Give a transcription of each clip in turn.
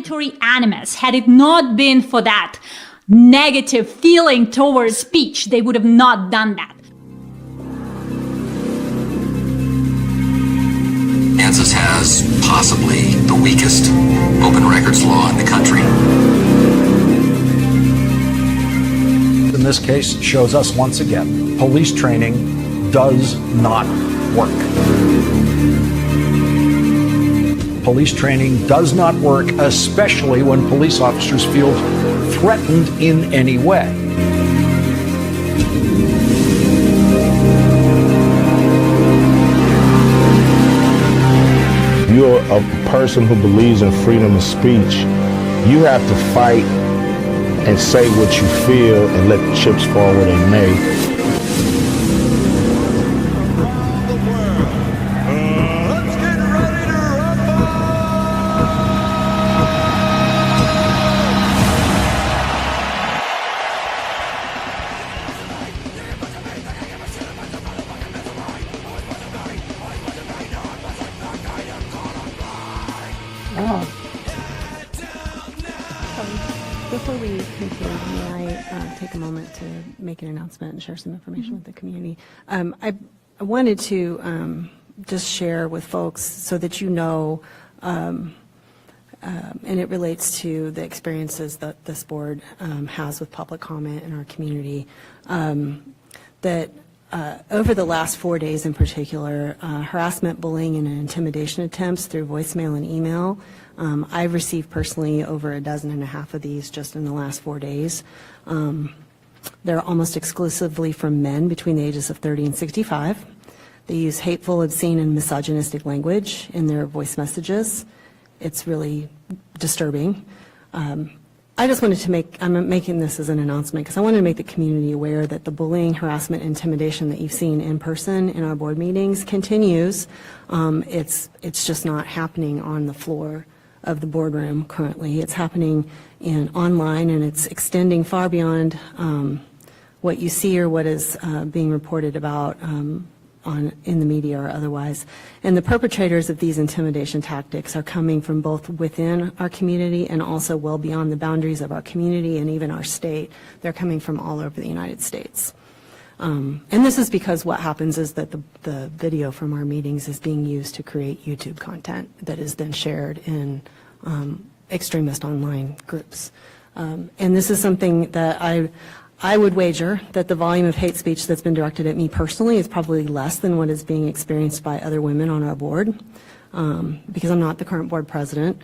discriminatory animus, had it not been for that negative feeling towards speech, they would have not done that. Kansas has possibly the weakest open records law in the country. In this case, shows us once again, police training does not work. Police training does not work, especially when police officers feel threatened in any way. You're a person who believes in freedom of speech. You have to fight and say what you feel and let the chips fall where they may. Before we conclude, may I take a moment to make an announcement and share some information with the community? I wanted to just share with folks so that you know, and it relates to the experiences that this board has with public comment in our community, that over the last 4 days in particular, harassment, bullying, and intimidation attempts through voicemail and email. I've received personally over 12 and a half of these just in the last 4 days. They're almost exclusively from men between the ages of 30 and 65. They use hateful, obscene, and misogynistic language in their voice messages. It's really disturbing. I just wanted to I'm making this as an announcement because I wanted to make the community aware that the bullying, harassment, intimidation that you've seen in person in our board meetings continues. It's just not happening on the floor of the boardroom currently. It's happening online, and it's extending far beyond what you see or what is being reported about in the media or otherwise. And the perpetrators of these intimidation tactics are coming from both within our community and also well beyond the boundaries of our community and even our state. They're coming from all over the United States. And this is because what happens is that the video from our meetings is being used to create YouTube content that is then shared in extremist online groups. And this is something that I would wager that the volume of hate speech that's been directed at me personally is probably less than what is being experienced by other women on our board, because I'm not the current board president.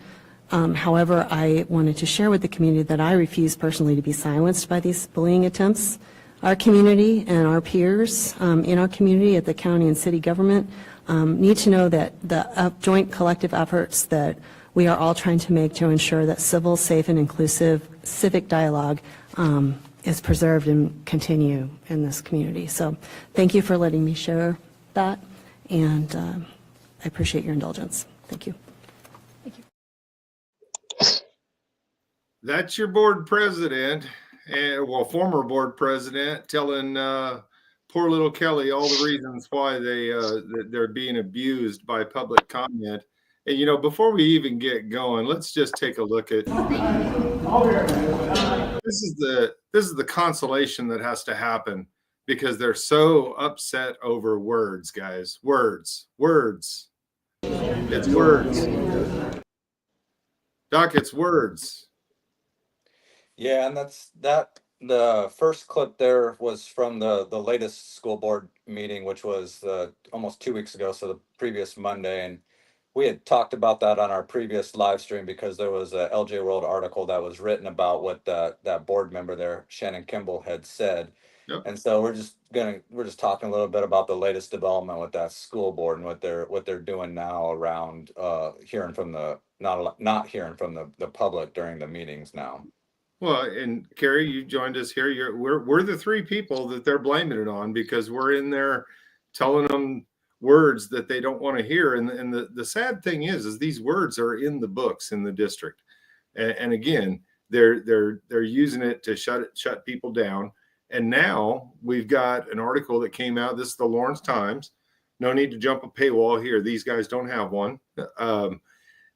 However, I wanted to share with the community that I refuse personally to be silenced by these bullying attempts. Our community and our peers in our community at the county and city government need to know that the joint collective efforts that we are all trying to make to ensure that civil, safe, and inclusive civic dialogue is preserved and continue in this community. So thank you for letting me share that, and I appreciate your indulgence. Thank you. Thank you. That's your board president, well, former board president, telling poor little Kelly all the reasons why they're being abused by public comment. And, you know, before we even get going, let's just take a look at this is the consolation that has to happen because they're so upset over words, guys. Words. It's words. Doc, it's words. Yeah, and the first clip there was from the latest school board meeting, which was almost 2 weeks ago, so the previous Monday. And we had talked about that on our previous live stream because there was a LJ World article that was written about what that board member there, Shannon Kimball, had said. Yep. And so we're just talking a little bit about the latest development with that school board and what they're doing now around hearing from not hearing from the public during the meetings now. Well, and Carrie, you joined us here. We're the three people that they're blaming it on because we're in there telling them words that they don't want to hear. And the sad thing is these words are in the books in the district. And again, they're using it to shut people down. And now we've got an article that came out. This is the Lawrence Times. No need to jump a paywall here. These guys don't have one.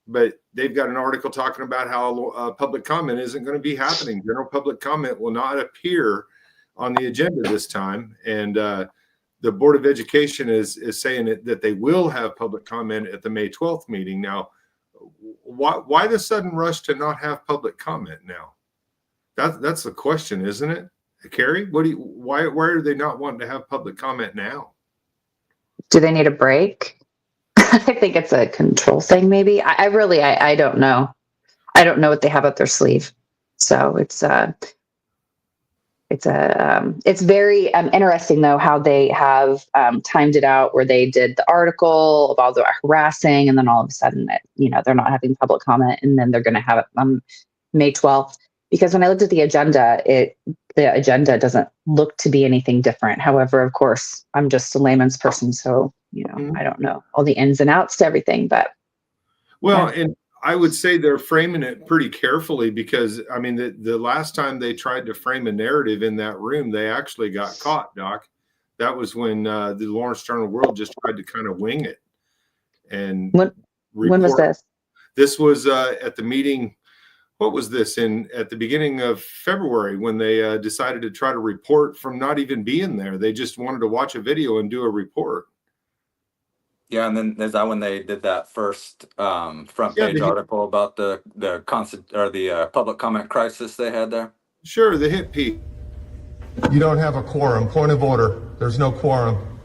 But they've got an article talking about how public comment isn't going to be happening. General public comment will not appear on the agenda this time. And the Board of Education is saying that they will have public comment at the May 12th meeting. Now, why the sudden rush to not have public comment now? That's the question, isn't it? Carrie, why are they not wanting to have public comment now? Do they need a break? I think it's a control thing, maybe. I really don't know. I don't know what they have up their sleeve. So it's very interesting though how they have timed it out, where they did the article of all the harassing, and then all of a sudden, they're not having public comment, and then they're going to have it on May 12th. Because when I looked at the agenda, the agenda doesn't look to be anything different. However, of course, I'm just a layman's person, so I don't know all the ins and outs to everything. But and I would say they're framing it pretty carefully, because I mean, the last time they tried to frame a narrative in that room, they actually got caught, Doc. That was when the Lawrence Journal World just tried to kind of wing it. And when was this? This was at the meeting. What was this at the beginning of February, when they decided to try to report from not even being there? They just wanted to watch a video and do a report. Yeah, and then is that when they did that first front page article about the public comment crisis they had there? Sure, the hit piece. You don't have a quorum. Point of order. There's no quorum.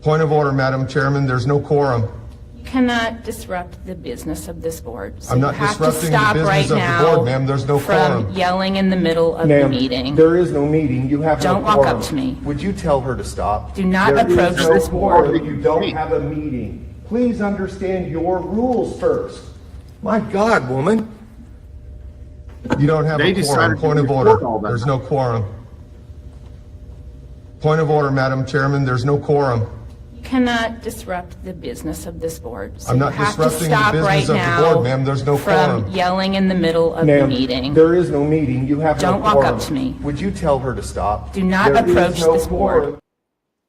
Point of order, Madam Chairman. There's no quorum. You cannot disrupt the business of this board. So I'm not disrupting the business of the board, ma'am. There's no quorum. From yelling in the middle of the meeting. There is no meeting. You have Don't no quorum. walk up to me. Would you tell her to stop? Do not approach this board. You don't have a meeting. Please understand your rules first. My God, woman. You don't have a quorum. Point of order. There's no quorum. Point of order, Madam Chairman. There's no quorum. You cannot disrupt the business of this board. So I'm not disrupting the business of the board, ma'am. There's no quorum. From yelling in the middle of the meeting. There is no meeting. You have Don't no quorum. walk up to me. Would you tell her to stop? Do not approach this board.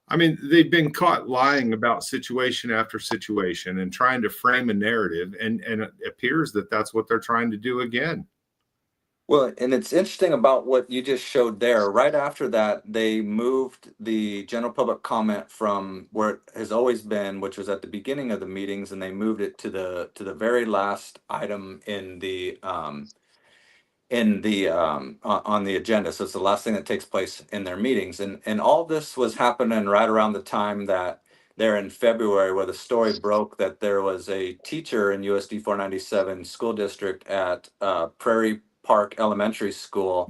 I mean, they've been caught lying about situation after situation and trying to frame a narrative, and it appears that that's what they're trying to do again. Well, and it's interesting about what you just showed there. Right after that, they moved the general public comment from where it has always been, which was at the beginning of the meetings, and they moved it to the very last item on the agenda. So it's the last thing that takes place in their meetings, and all this was happening right around the time that there in February, where the story broke that there was a teacher in USD 497 school district at Prairie Park Elementary School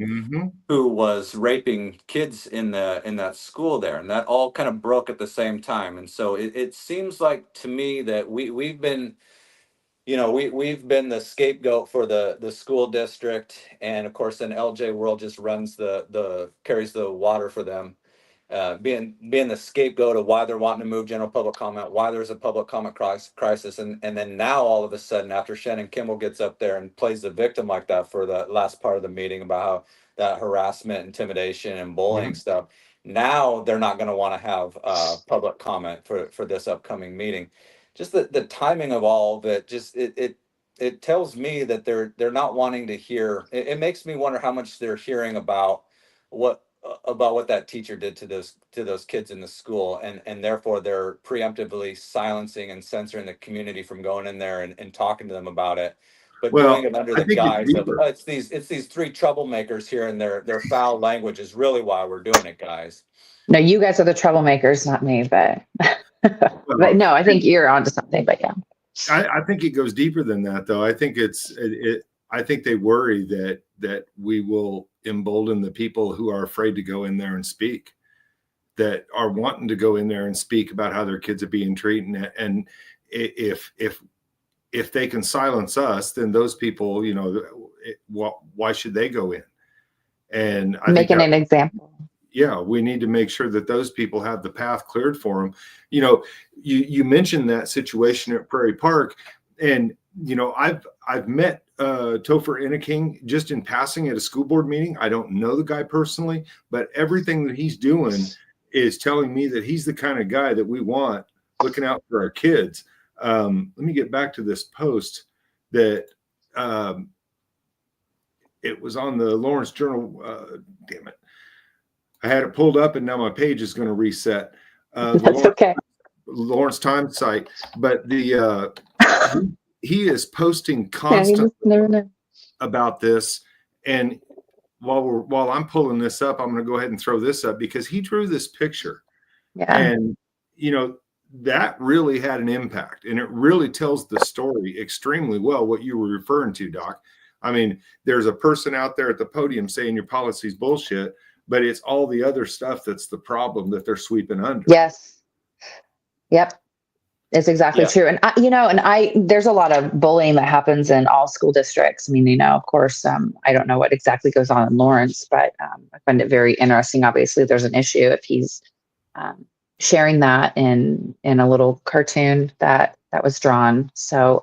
who was raping kids in that school there, and that all kind of broke at the same time. And so it seems like to me that we've been we've been the scapegoat for the school district, and of course then LJ World just runs carries the water for them, being the scapegoat of why they're wanting to move general public comment, why there's a public comment crisis, and then now all of a sudden, after Shannon Kimball gets up there and plays the victim like that for the last part of the meeting about how that harassment, intimidation, and bullying stuff, now they're not going to want to have public comment for this upcoming meeting. Just the timing of all of it, just it tells me that they're not wanting to hear. It makes me wonder how much they're hearing about what that teacher did to those kids in the school, and therefore they're preemptively silencing and censoring the community from going in there and talking to them about it, but doing it under the guise of it's these three troublemakers here, and their foul language is really why we're doing it, guys. No, you guys are the troublemakers, not me, but but no, I think you're onto something. But yeah, I think it goes deeper than that, though. I think I think they worry that we will embolden the people who are afraid to go in there and speak, that are wanting to go in there and speak about how their kids are being treated. And if they can silence us, then those people, why should they go in? And I making an example. Yeah, we need to make sure that those people have the path cleared for them. You mentioned that situation at Prairie Park, and I've met Topher Inneking just in passing at a school board meeting. I don't know the guy personally, but everything that he's doing is telling me that he's the kind of guy that we want looking out for our kids. Let me get back to this post that it was on the Lawrence Journal. Damn it. I had it pulled up and now my page is going to reset. That's okay. Lawrence Times site, but the he is posting constantly about this. And while I'm pulling this up, I'm going to go ahead and throw this up because he drew this picture. Yeah. And that really had an impact, and it really tells the story extremely well, what you were referring to, Doc. I mean, there's a person out there at the podium saying your policy's bullshit, but it's all the other stuff that's the problem that they're sweeping under. Yes. Yep. It's exactly true. And there's a lot of bullying that happens in all school districts. I mean, of course, I don't know what exactly goes on in Lawrence, but I find it very interesting. Obviously, there's an issue if he's sharing that in a little cartoon that was drawn. So,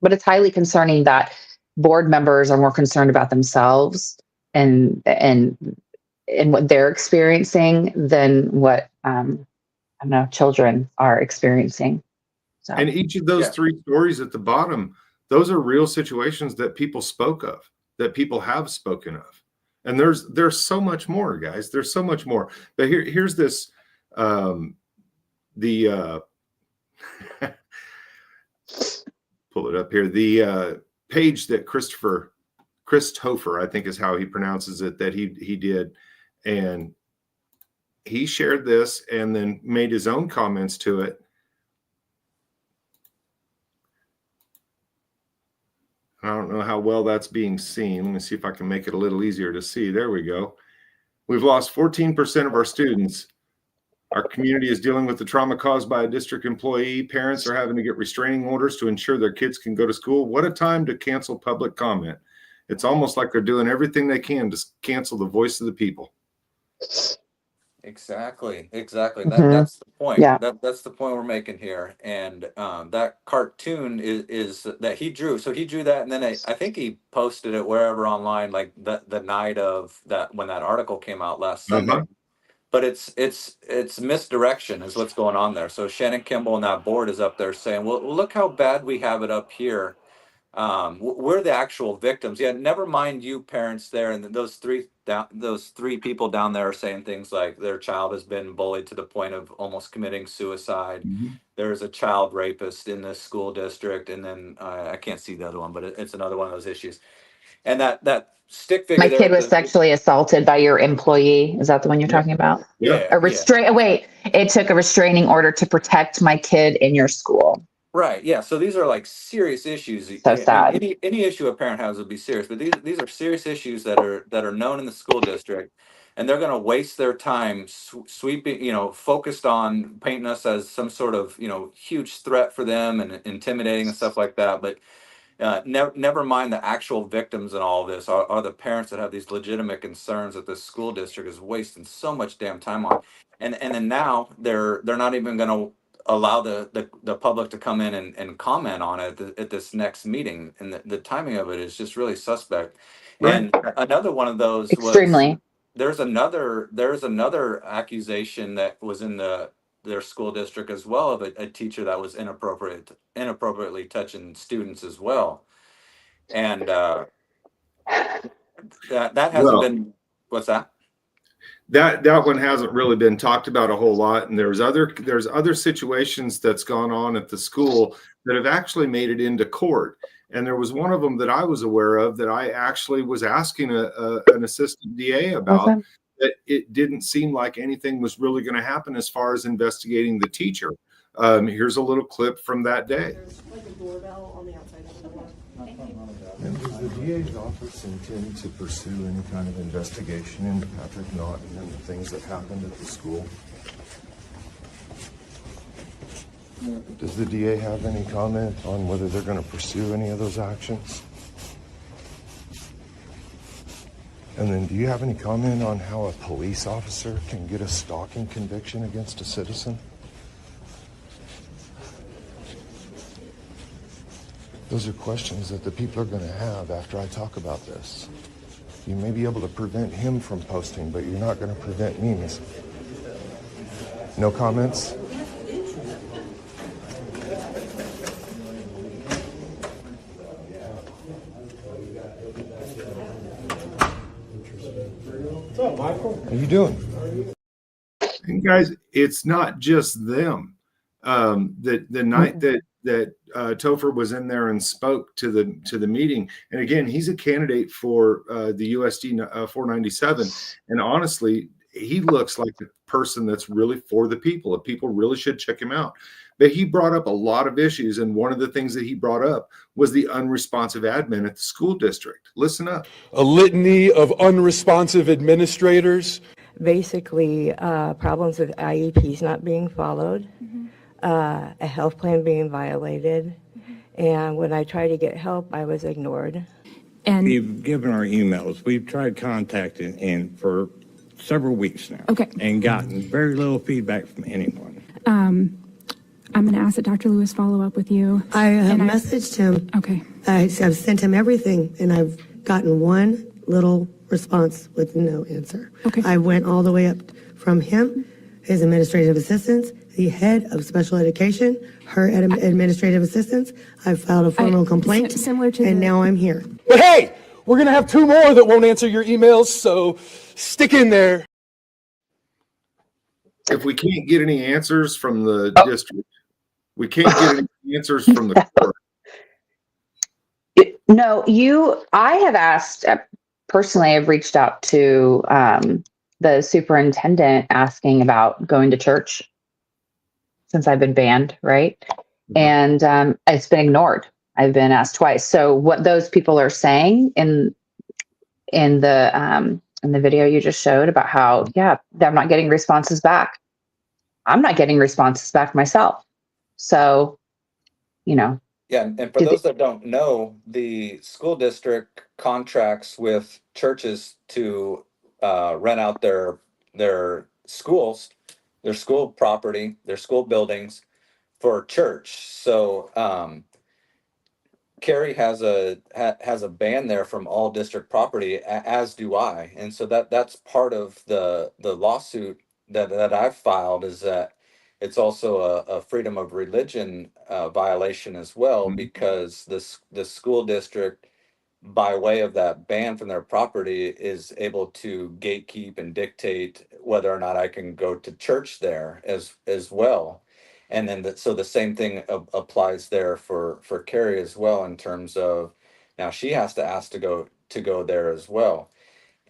but it's highly concerning that board members are more concerned about themselves and what they're experiencing than what children are experiencing. So, and each of those three stories at the bottom, those are real situations that people spoke of, that people have spoken of. And there's so much more, guys. There's so much more. But here's this pull it up here. The page that Christopher, I think is how he pronounces it, that he did. And he shared this and then made his own comments to it. I don't know how well that's being seen. Let me see if I can make it a little easier to see. There we go. We've lost 14% of our students. Our community is dealing with the trauma caused by a district employee. Parents are having to get restraining orders to ensure their kids can go to school. What a time to cancel public comment. It's almost like they're doing everything they can to cancel the voice of the people. Exactly. That's the point. Yeah. That's the point we're making here. And that cartoon is that he drew. So he drew that, and then I think he posted it wherever online, like the night of that when that article came out last Sunday. But it's misdirection is what's going on there. So Shannon Kimball and that board is up there saying, well, look how bad we have it up here. We're the actual victims. Yeah, never mind you parents there, and those three people down there are saying things like their child has been bullied to the point of almost committing suicide. Mm-hmm. There's a child rapist in this school district, and then I can't see the other one, but it's another one of those issues. And that stick figure. My kid was sexually assaulted by your employee. Is that the one you're talking about? Yeah. Wait, it took a restraining order to protect my kid in your school. Right. Yeah. So these are like serious issues. So sad. Any issue a parent has would be serious, but these are serious issues that are known in the school district, and they're going to waste their time sweeping, focused on painting us as some sort of huge threat for them and intimidating and stuff like that. But never mind the actual victims in all of this are the parents that have these legitimate concerns that this school district is wasting so much damn time on, and then now they're not even going to allow the public to come in and comment on it at this next meeting, and the timing of it is just really suspect. Right. And another one of those extremely. There's another accusation that was in their school district as well of a teacher that was inappropriately touching students as well, and that hasn't been. What's that? That one hasn't really been talked about a whole lot, and there's other situations that's gone on at the school that have actually made it into court. And there was one of them that I was aware of that I actually was asking an assistant DA about. Okay. That it didn't seem like anything was really going to happen as far as investigating the teacher. Here's a little clip from that day. There's like a doorbell on the outside of the door. And does the DA's office intend to pursue any kind of investigation into Patrick Naughton and the things that happened at the school? Does the DA have any comment on whether they're going to pursue any of those actions? And then do you have any comment on how a police officer can get a stalking conviction against a citizen? Those are questions that the people are going to have after I talk about this. You may be able to prevent him from posting, but you're not going to prevent me. No comments? What's up, Michael? How you doing? And guys, it's not just them. The night that Topher was in there and spoke to the meeting, and again, he's a candidate for the USD 497, and honestly, he looks like the person that's really for the people. And people really should check him out. But he brought up a lot of issues, and one of the things that he brought up was the unresponsive admin at the school district. Listen up. A litany of unresponsive administrators. Basically, problems with IEPs not being followed, a health plan being violated, and when I tried to get help, I was ignored. And we've given our emails. We've tried contacting and for several weeks now. Okay. And gotten very little feedback from anyone. I'm going to ask that Dr. Lewis follow up with you. I have messaged him. Okay. I've sent him everything, and I've gotten one little response with no answer. Okay. I went all the way up from him, his administrative assistants, the head of special education, her administrative assistants. I filed a formal complaint, similar to and now I'm here. But hey, we're going to have 2 more that won't answer your emails, so stick in there. If we can't get any answers from the district, we can't get any answers from the court. No, I have asked, personally, I've reached out to the superintendent asking about going to church since I've been banned, right? And it's been ignored. I've been asked twice. So what those people are saying in the video you just showed about how, they're not getting responses back. I'm not getting responses back myself. So, Yeah, and for those that don't know, the school district contracts with churches to rent out their schools, their school property, their school buildings for church. So Carrie has a ban there from all district property, as do I, and so that's part of the lawsuit that I've filed, is that it's also a freedom of religion violation as well, because the school district, by way of that ban from their property, is able to gatekeep and dictate whether or not I can go to church there as well. And then so the same thing applies there for Carrie as well, in terms of now she has to ask to go there as well,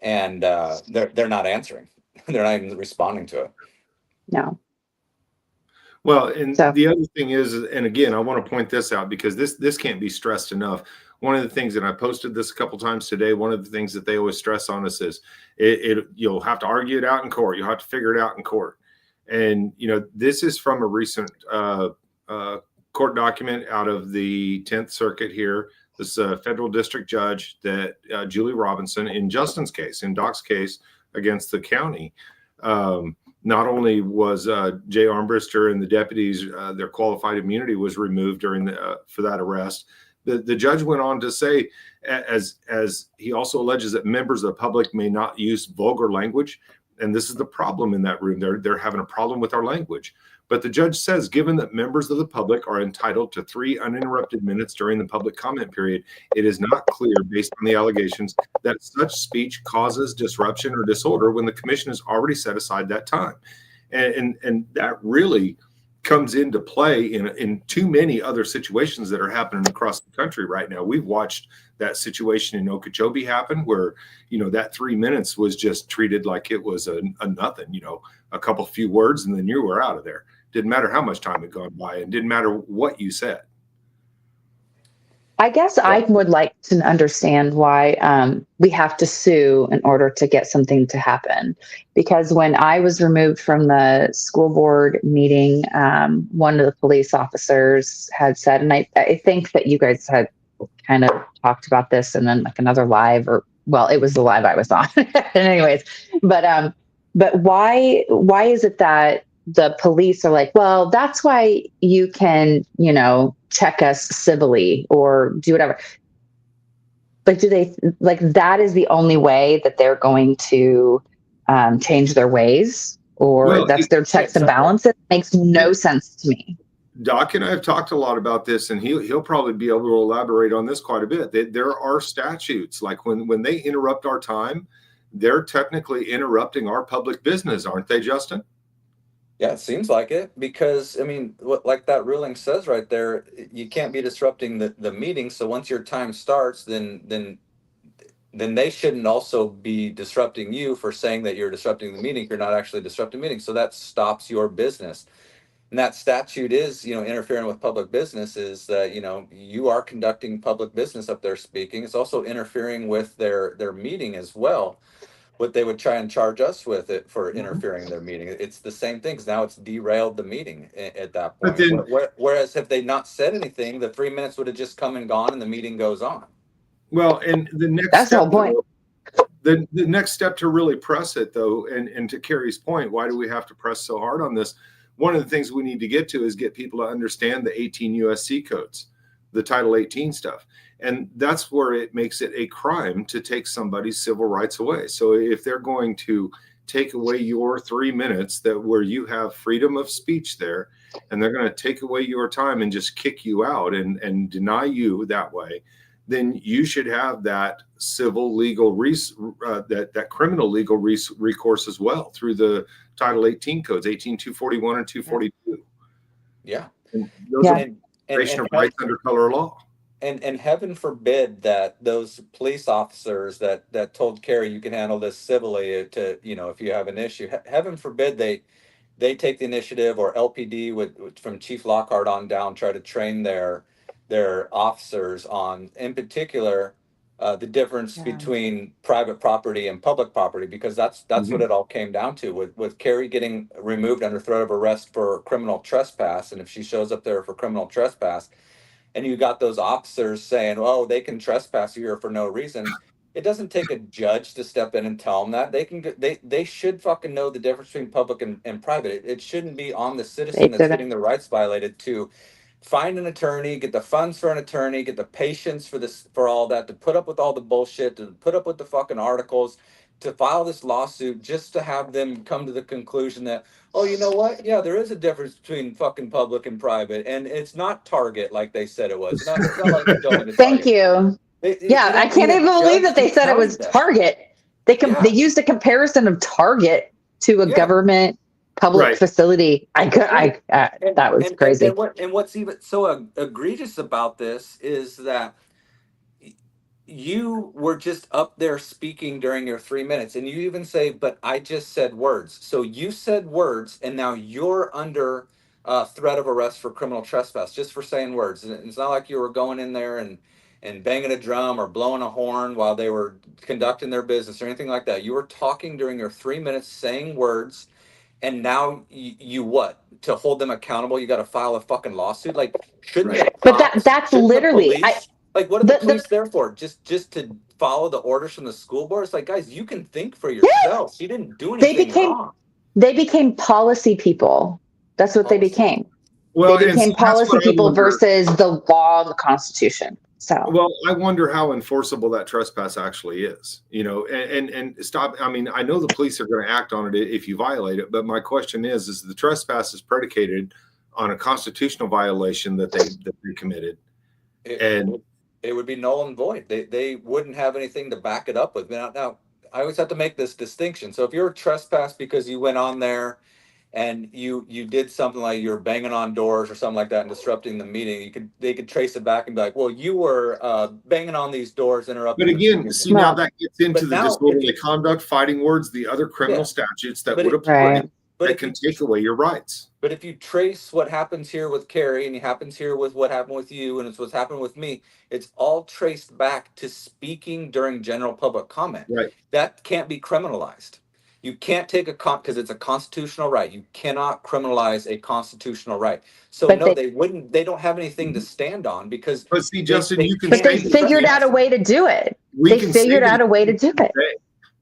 and they're not answering. They're not even responding to it. No. Well, and the other thing is, and again, I want to point this out because this can't be stressed enough. One of the things, and I posted this a couple times today, one of the things that they always stress on us is you'll have to argue it out in court. You'll have to figure it out in court. And, this is from a recent court document out of the 10th Circuit here. This is a federal district judge that Julie Robinson, in Justin's case, in Doc's case against the county, not only was Jay Armbruster and the deputies, their qualified immunity was removed for that arrest. The judge went on to say, as he also alleges that members of the public may not use vulgar language. And this is the problem in that room. They're having a problem with our language. But the judge says, given that members of the public are entitled to 3 uninterrupted minutes during the public comment period, it is not clear, based on the allegations, that such speech causes disruption or disorder when the commission has already set aside that time. And that really comes into play in too many other situations that are happening across the country right now. We've watched that situation in Okeechobee happen, where that 3 minutes was just treated like it was a nothing, a couple few words, and then you were out of there. Didn't matter how much time had gone by, and didn't matter what you said. I guess I would like to understand why we have to sue in order to get something to happen. Because when I was removed from the school board meeting, one of the police officers had said, and I think that you guys had kind of talked about this, and then like another live, it was the live I was on. Anyways, but why is it that the police are like, well, that's why you can, check us civilly or do whatever. But do they that is the only way that they're going to change their ways, or that's their checks and balances? It makes no sense to me. Doc and I have talked a lot about this, and he'll probably be able to elaborate on this quite a bit. There are statutes, like when they interrupt our time, they're technically interrupting our public business, aren't they, Justin? Yeah, it seems like it, because I mean, like that ruling says right there, you can't be disrupting the meeting. So once your time starts, then they shouldn't also be disrupting you for saying that you're disrupting the meeting. You're not actually disrupting the meeting, so that stops your business. And that statute is, interfering with public business, is that, you are conducting public business up there speaking. It's also interfering with their meeting as well. What they would try and charge us with it for interfering in their meeting. It's the same thing, 'cause now it's derailed the meeting at that But point. then, Whereas if they not said anything, the 3 minutes would have just come and gone and the meeting goes on. well, and the next That's the step, whole point. the next step to really press it, though, and to Carrie's point, why do we have to press so hard on this? One of the things we need to get to is get people to understand the 18 USC codes, the Title 18 stuff. And that's where it makes it a crime to take somebody's civil rights away. So if they're going to take away your 3 minutes where you have freedom of speech there, and they're going to take away your time and just kick you out and deny you that way, then you should have that civil legal that criminal legal recourse as well through the Title 18 codes, 18241 and 242. Yeah. And those are violation of rights under color law. And heaven forbid that those police officers that told Carrie you can handle this civilly to, if you have an issue, heaven forbid they take the initiative, or LPD would from Chief Lockhart on down, try to train their officers on, in particular, the difference between private property and public property, because that's what it all came down to, with Carrie getting removed under threat of arrest for criminal trespass. And if she shows up there for criminal trespass, and you got those officers saying, "Oh, they can trespass you here for no reason," it doesn't take a judge to step in and tell them that. They should fucking know the difference between public and private. It shouldn't be on the citizen that's getting their rights violated to find an attorney, get the funds for an attorney, get the patience for all that, to put up with all the bullshit, to put up with the fucking articles, to file this lawsuit, just to have them come to the conclusion that, oh, you know what? Yeah, there is a difference between fucking public and private, and it's not Target like they said it was. It's not like they're going to Thank you. I can't even believe that they said it was Target. They used a comparison of Target to a government public facility. That was crazy. And what's even so egregious about this is that you were just up there speaking during your 3 minutes, and you even say, "But I just said words." So you said words, and now you're under threat of arrest for criminal trespass just for saying words. And it's not like you were going in there and banging a drum or blowing a horn while they were conducting their business or anything like that. You were talking during your 3 minutes, saying words, and now you what? To hold them accountable, you got to file a fucking lawsuit? Like, shouldn't But that's literally like, what are the police there for? Just to follow the orders from the school board? It's like, guys, you can think for yourself. You didn't do anything wrong. They became policy people. That's what they became. Well, they became policy people versus the law, the Constitution. So, well, I wonder how enforceable that trespass actually is, and stop. I mean, I know the police are going to act on it if you violate it, but my question is the trespass is predicated on a constitutional violation that they committed. It would be null and void. They wouldn't have anything to back it up with. Now, I always have to make this distinction. So if you're trespassed because you went on there and you did something like you're banging on doors or something like that and disrupting the meeting, they could trace it back and be like, well, you were banging on these doors, interrupting. But again, see, now that gets into the disorderly conduct, fighting words, the other criminal statutes that would apply that can take away your rights. But if you trace what happens here with Carrie, and it happens here with what happened with you, and it's what's happened with me, it's all traced back to speaking during general public comment. Right. That can't be criminalized. You can't take because it's a constitutional right. You cannot criminalize a constitutional right. So but they don't have anything to stand on because. But see, Justin, they figured out a way to do it. They figured out a way to do it.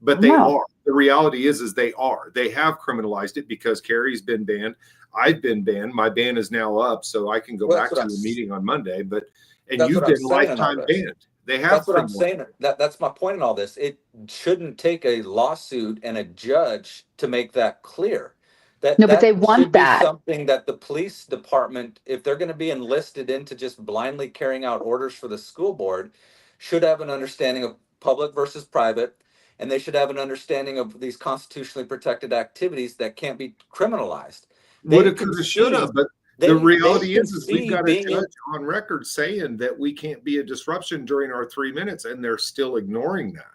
But they are. The reality is they are. They have criminalized it because Carrie's been banned. I've been banned. My ban is now up, so I can go back to the meeting on Monday. And you've been lifetime banned. They have. That's what I'm saying. That's my point in all this. It shouldn't take a lawsuit and a judge to make that clear. No, but they want should be that. something that the police department, if they're going to be enlisted into just blindly carrying out orders for the school board, should have an understanding of public versus private, and they should have an understanding of these constitutionally protected activities that can't be criminalized. Woulda, coulda, shoulda, but the reality is we've got a being judge on record saying that we can't be a disruption during our 3 minutes, and they're still ignoring that.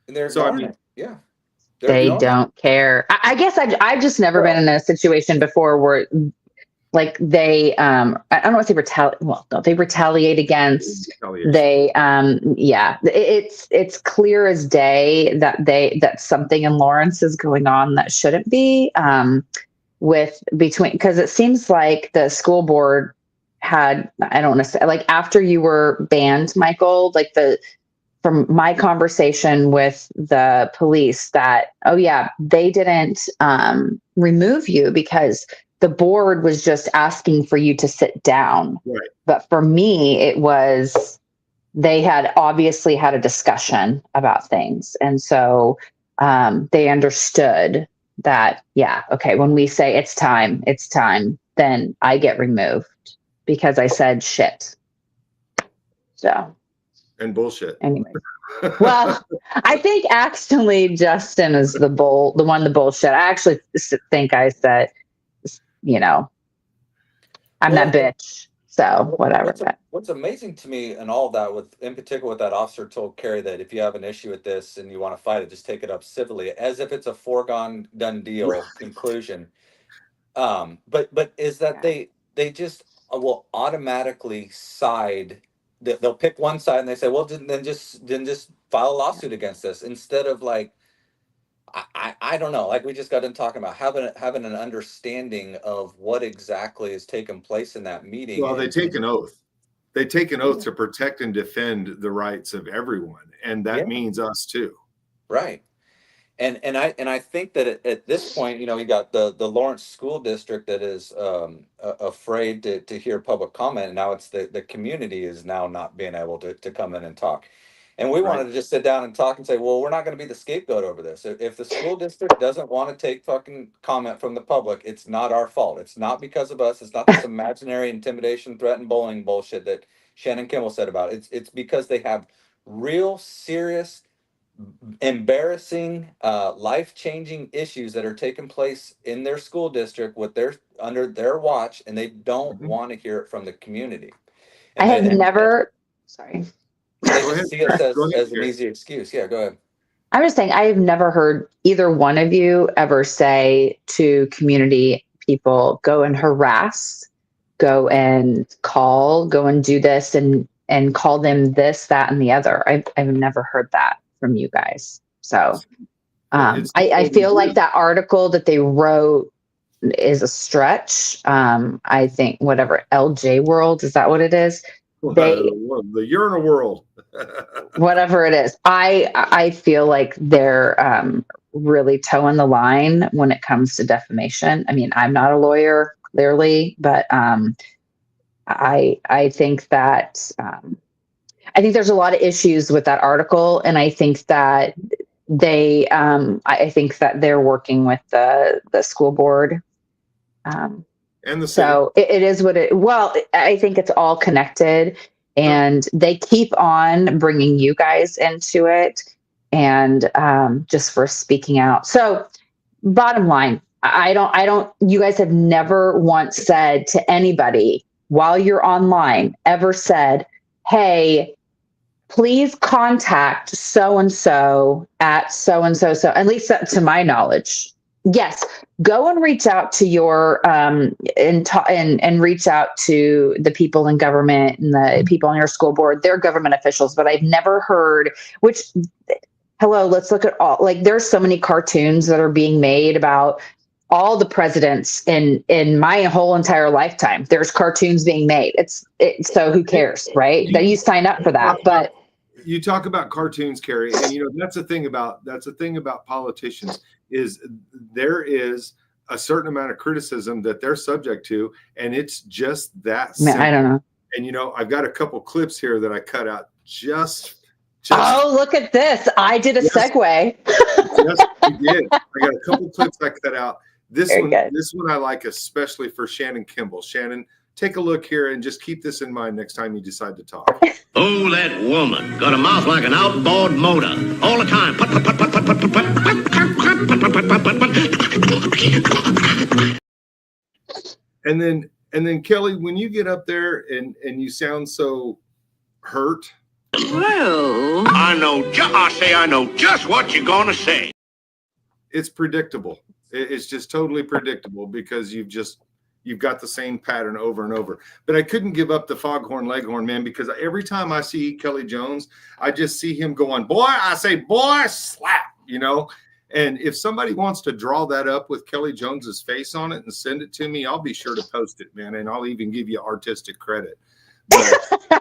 And they're So, I ignoring mean, it. Yeah. They don't care. I guess I've just never been in a situation before where like they I don't know if they retaliate. Well, no, they retaliate against. They yeah. It's clear as day that something in Lawrence is going on that shouldn't be. Because it seems like the school board had, I don't want to say, like after you were banned, Michael, like from my conversation with the police that, oh yeah, they didn't remove you because the board was just asking for you to sit down. Right. But for me, it was, they had obviously had a discussion about things. And so they understood that, yeah, okay, when we say it's time, then I get removed because I said shit. So. And bullshit. Anyway. Well, I think actually Justin is the one bullshit. I actually think I said, I'm that bitch. So whatever. What's amazing to me and all that, in particular with that officer told Carrie that if you have an issue with this and you want to fight it, just take it up civilly, as if it's a foregone done deal conclusion. But is that they just will automatically side. They'll pick one side and they say, well, then just file a lawsuit against us, instead of like, I don't know, like we just got done talking about having an understanding of what exactly has taken place in that meeting. Well, they take an oath. They take an oath to protect and defend the rights of everyone, and that means us too. Right. And I think that at this point, you got the Lawrence School District that is afraid to hear public comment, and now it's the community is now not being able to come in and talk. And we wanted to just sit down and talk and say, well, we're not going to be the scapegoat over this. If the school district doesn't want to take fucking comment from the public, it's not our fault. It's not because of us. It's not this imaginary intimidation, threat, and bullying bullshit that Shannon Kimmel said about it. It's because they have real serious, embarrassing, life-changing issues that are taking place in their school district under their watch, and they don't want to hear it from the community. And I have never. Sorry. They just see it as an easy excuse. Yeah, go ahead. I'm just saying, I have never heard either one of you ever say to community people, go and harass, go and call, go and do this and call them this, that, and the other. I've never heard that from you guys. So I feel like that article that they wrote is a stretch. I think whatever, LJ World, is that what it is? The urinal world. Whatever it is. I feel like they're really toeing the line when it comes to defamation. I mean, I'm not a lawyer, clearly, but I think that I think there's a lot of issues with that article, and I think that I think that they're working with the school board. And the so it is what it. Well, I think it's all connected, and they keep on bringing you guys into it, and just for speaking out. So, bottom line, I don't. You guys have never once said to anybody while you're online ever said, "Hey, please contact so and so at so and so." So, at least to my knowledge. Yes, go and reach out to your and reach out to the people in government and the people on your school board. They're government officials, but I've never heard. Hello, let's look at all. Like, there's so many cartoons that are being made about all the presidents in my whole entire lifetime. There's cartoons being made. So who cares, right? That you sign up for that, but. You talk about cartoons, Carrie, and that's the thing about politicians is there is a certain amount of criticism that they're subject to, and it's just that simple. I don't know. And I've got a couple clips here that I cut out just oh, look at this. I did a segue. Yes, you did. I got a couple clips I cut out This Very one, good. this one I like especially for Shannon Kimball. Shannon, take a look here and just keep this in mind next time you decide to talk. Oh, that woman got a mouth like an outboard motor all the time. Put, put, put, put, put, put, put, put, and then Kelly, when you get up there and you sound so hurt. Well, I know just what you're gonna say. It's predictable. It's just totally predictable because you've got the same pattern over and over. But I couldn't give up the foghorn leghorn, man, because every time I see Kelly Jones, I just see him going, boy, I say, boy, slap, you know. And if somebody wants to draw that up with Kelly Jones's face on it and send it to me, I'll be sure to post it, man. And I'll even give you artistic credit. But,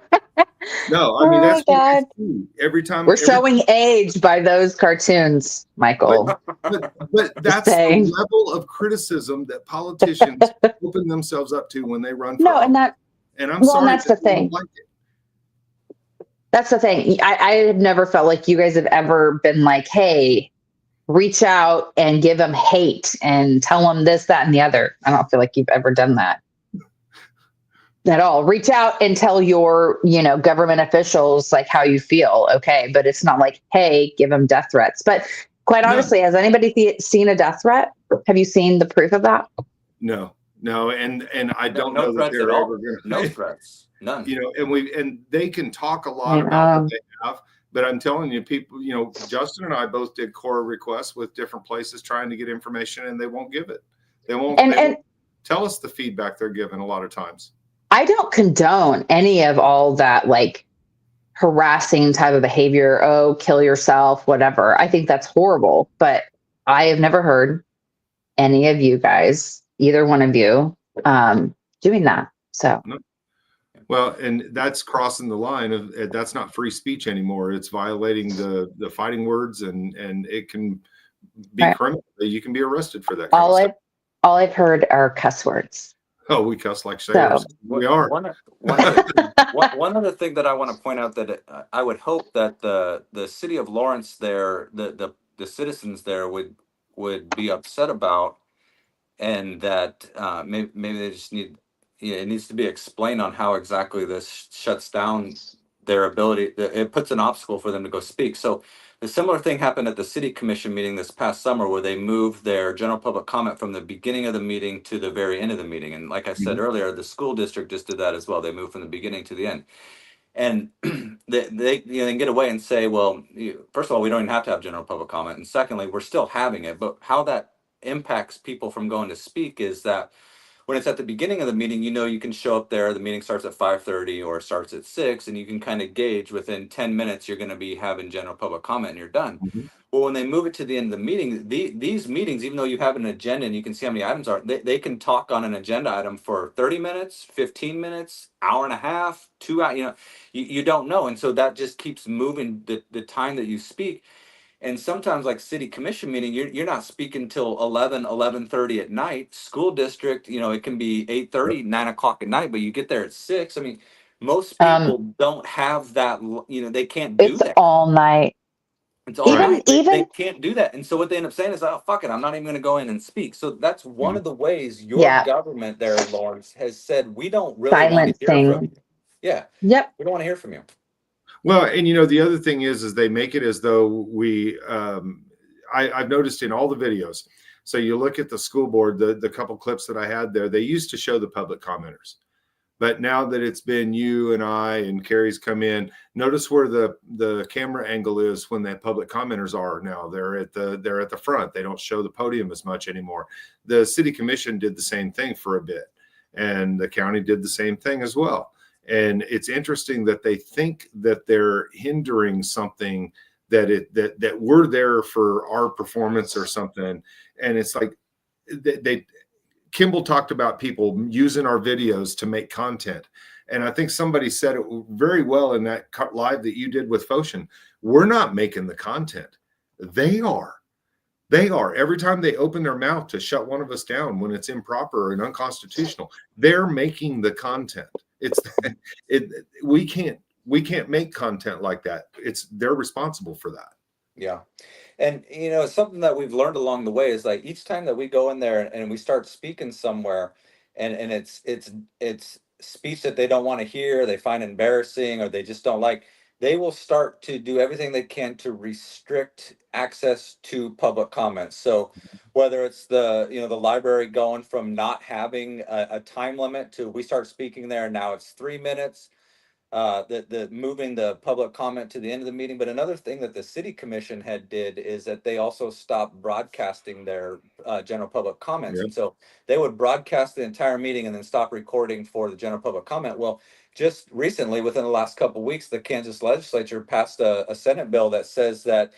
no, I mean, that's what I see every time. We're showing age by those cartoons, Michael. But that's the level of criticism that politicians open themselves up to when they run for office. And I'm sorry, that's the thing. Like it. That's the thing. I have never felt like you guys have ever been like, hey, reach out and give them hate and tell them this, that, and the other. I don't feel like you've ever done that at all. Reach out and tell your, government officials like how you feel. Okay. But it's not like, hey, give them death threats. But quite honestly, has anybody seen a death threat? Have you seen the proof of that? No. And I don't no know that they're ever going to. No threats. None. And they can talk a lot about what they have. But I'm telling you, people, Justin and I both did core requests with different places trying to get information, and they won't give it. They won't tell us the feedback they're given a lot of times. I don't condone any of all that, like harassing type of behavior. Oh, kill yourself, whatever. I think that's horrible. But I have never heard any of you guys, either one of you, doing that. So. No. Well, and that's crossing the line of that's not free speech anymore. It's violating the fighting words, and it can be criminal. You can be arrested for that. All I've heard are cuss words. Oh, we cuss like sailors. So, we are. One other thing that I want to point out that I would hope that the city of Lawrence there, the citizens there would be upset about, and that maybe they just need. Yeah, it needs to be explained on how exactly this shuts down their ability. It puts an obstacle for them to go speak. So the similar thing happened at the city commission meeting this past summer, where they moved their general public comment from the beginning of the meeting to the very end of the meeting. And like I said earlier, the school district just did that as well. They moved from the beginning to the end. And they can get away and say, well, first of all, we don't even have to have general public comment. And secondly, we're still having it. But how that impacts people from going to speak is that when it's at the beginning of the meeting, you can show up there. The meeting starts at 5:30 or starts at 6, and you can kind of gauge within 10 minutes you're going to be having general public comment and you're done. Well, when they move it to the end of the meeting, these meetings, even though you have an agenda and you can see how many items are, they can talk on an agenda item for 30 minutes, 15 minutes, hour and a half, 2 hours. You don't know, and so that just keeps moving the time that you speak. And sometimes, like city commission meeting, you're not speaking till 11:30 at night. School district, it can be 8:30, 9 o'clock at night, but you get there at 6. I mean, most people don't have that. They can't do that. It's all night. It's all night. They can't do that, and so what they end up saying is, "Oh, fuck it, I'm not even going to go in and speak." So that's one of the ways your government there, Lawrence, has said we don't really want to hear from you. Yeah. Yep. We don't want to hear from you. Well, and the other thing is they make it as though we. I've noticed in all the videos. So you look at the school board, the couple clips that I had there. They used to show the public commenters, but now that it's been you and I and Carrie's come in, notice where the camera angle is when the public commenters are now. They're at the front. They don't show the podium as much anymore. The city commission did the same thing for a bit, and the county did the same thing as well. And it's interesting that they think that they're hindering something that we're there for our performance or something. And it's like Kimball talked about people using our videos to make content. And I think somebody said it very well in that live that you did with Foshin. We're not making the content. They are. They are. Every time they open their mouth to shut one of us down when it's improper and unconstitutional, they're making the content. We can't make content like that. They're responsible for that. Yeah. And something that we've learned along the way is like each time that we go in there and we start speaking somewhere and it's speech that they don't want to hear, they find embarrassing, or they just don't like, they will start to do everything they can to restrict access to public comments. So whether it's the library going from not having a time limit to we start speaking there, now it's 3 minutes, the moving the public comment to the end of the meeting. But another thing that the city commission had did is that they also stopped broadcasting their general public comments. Yep. And so they would broadcast the entire meeting and then stop recording for the general public comment. Well, just recently, within the last couple of weeks, the Kansas legislature passed a Senate bill that says that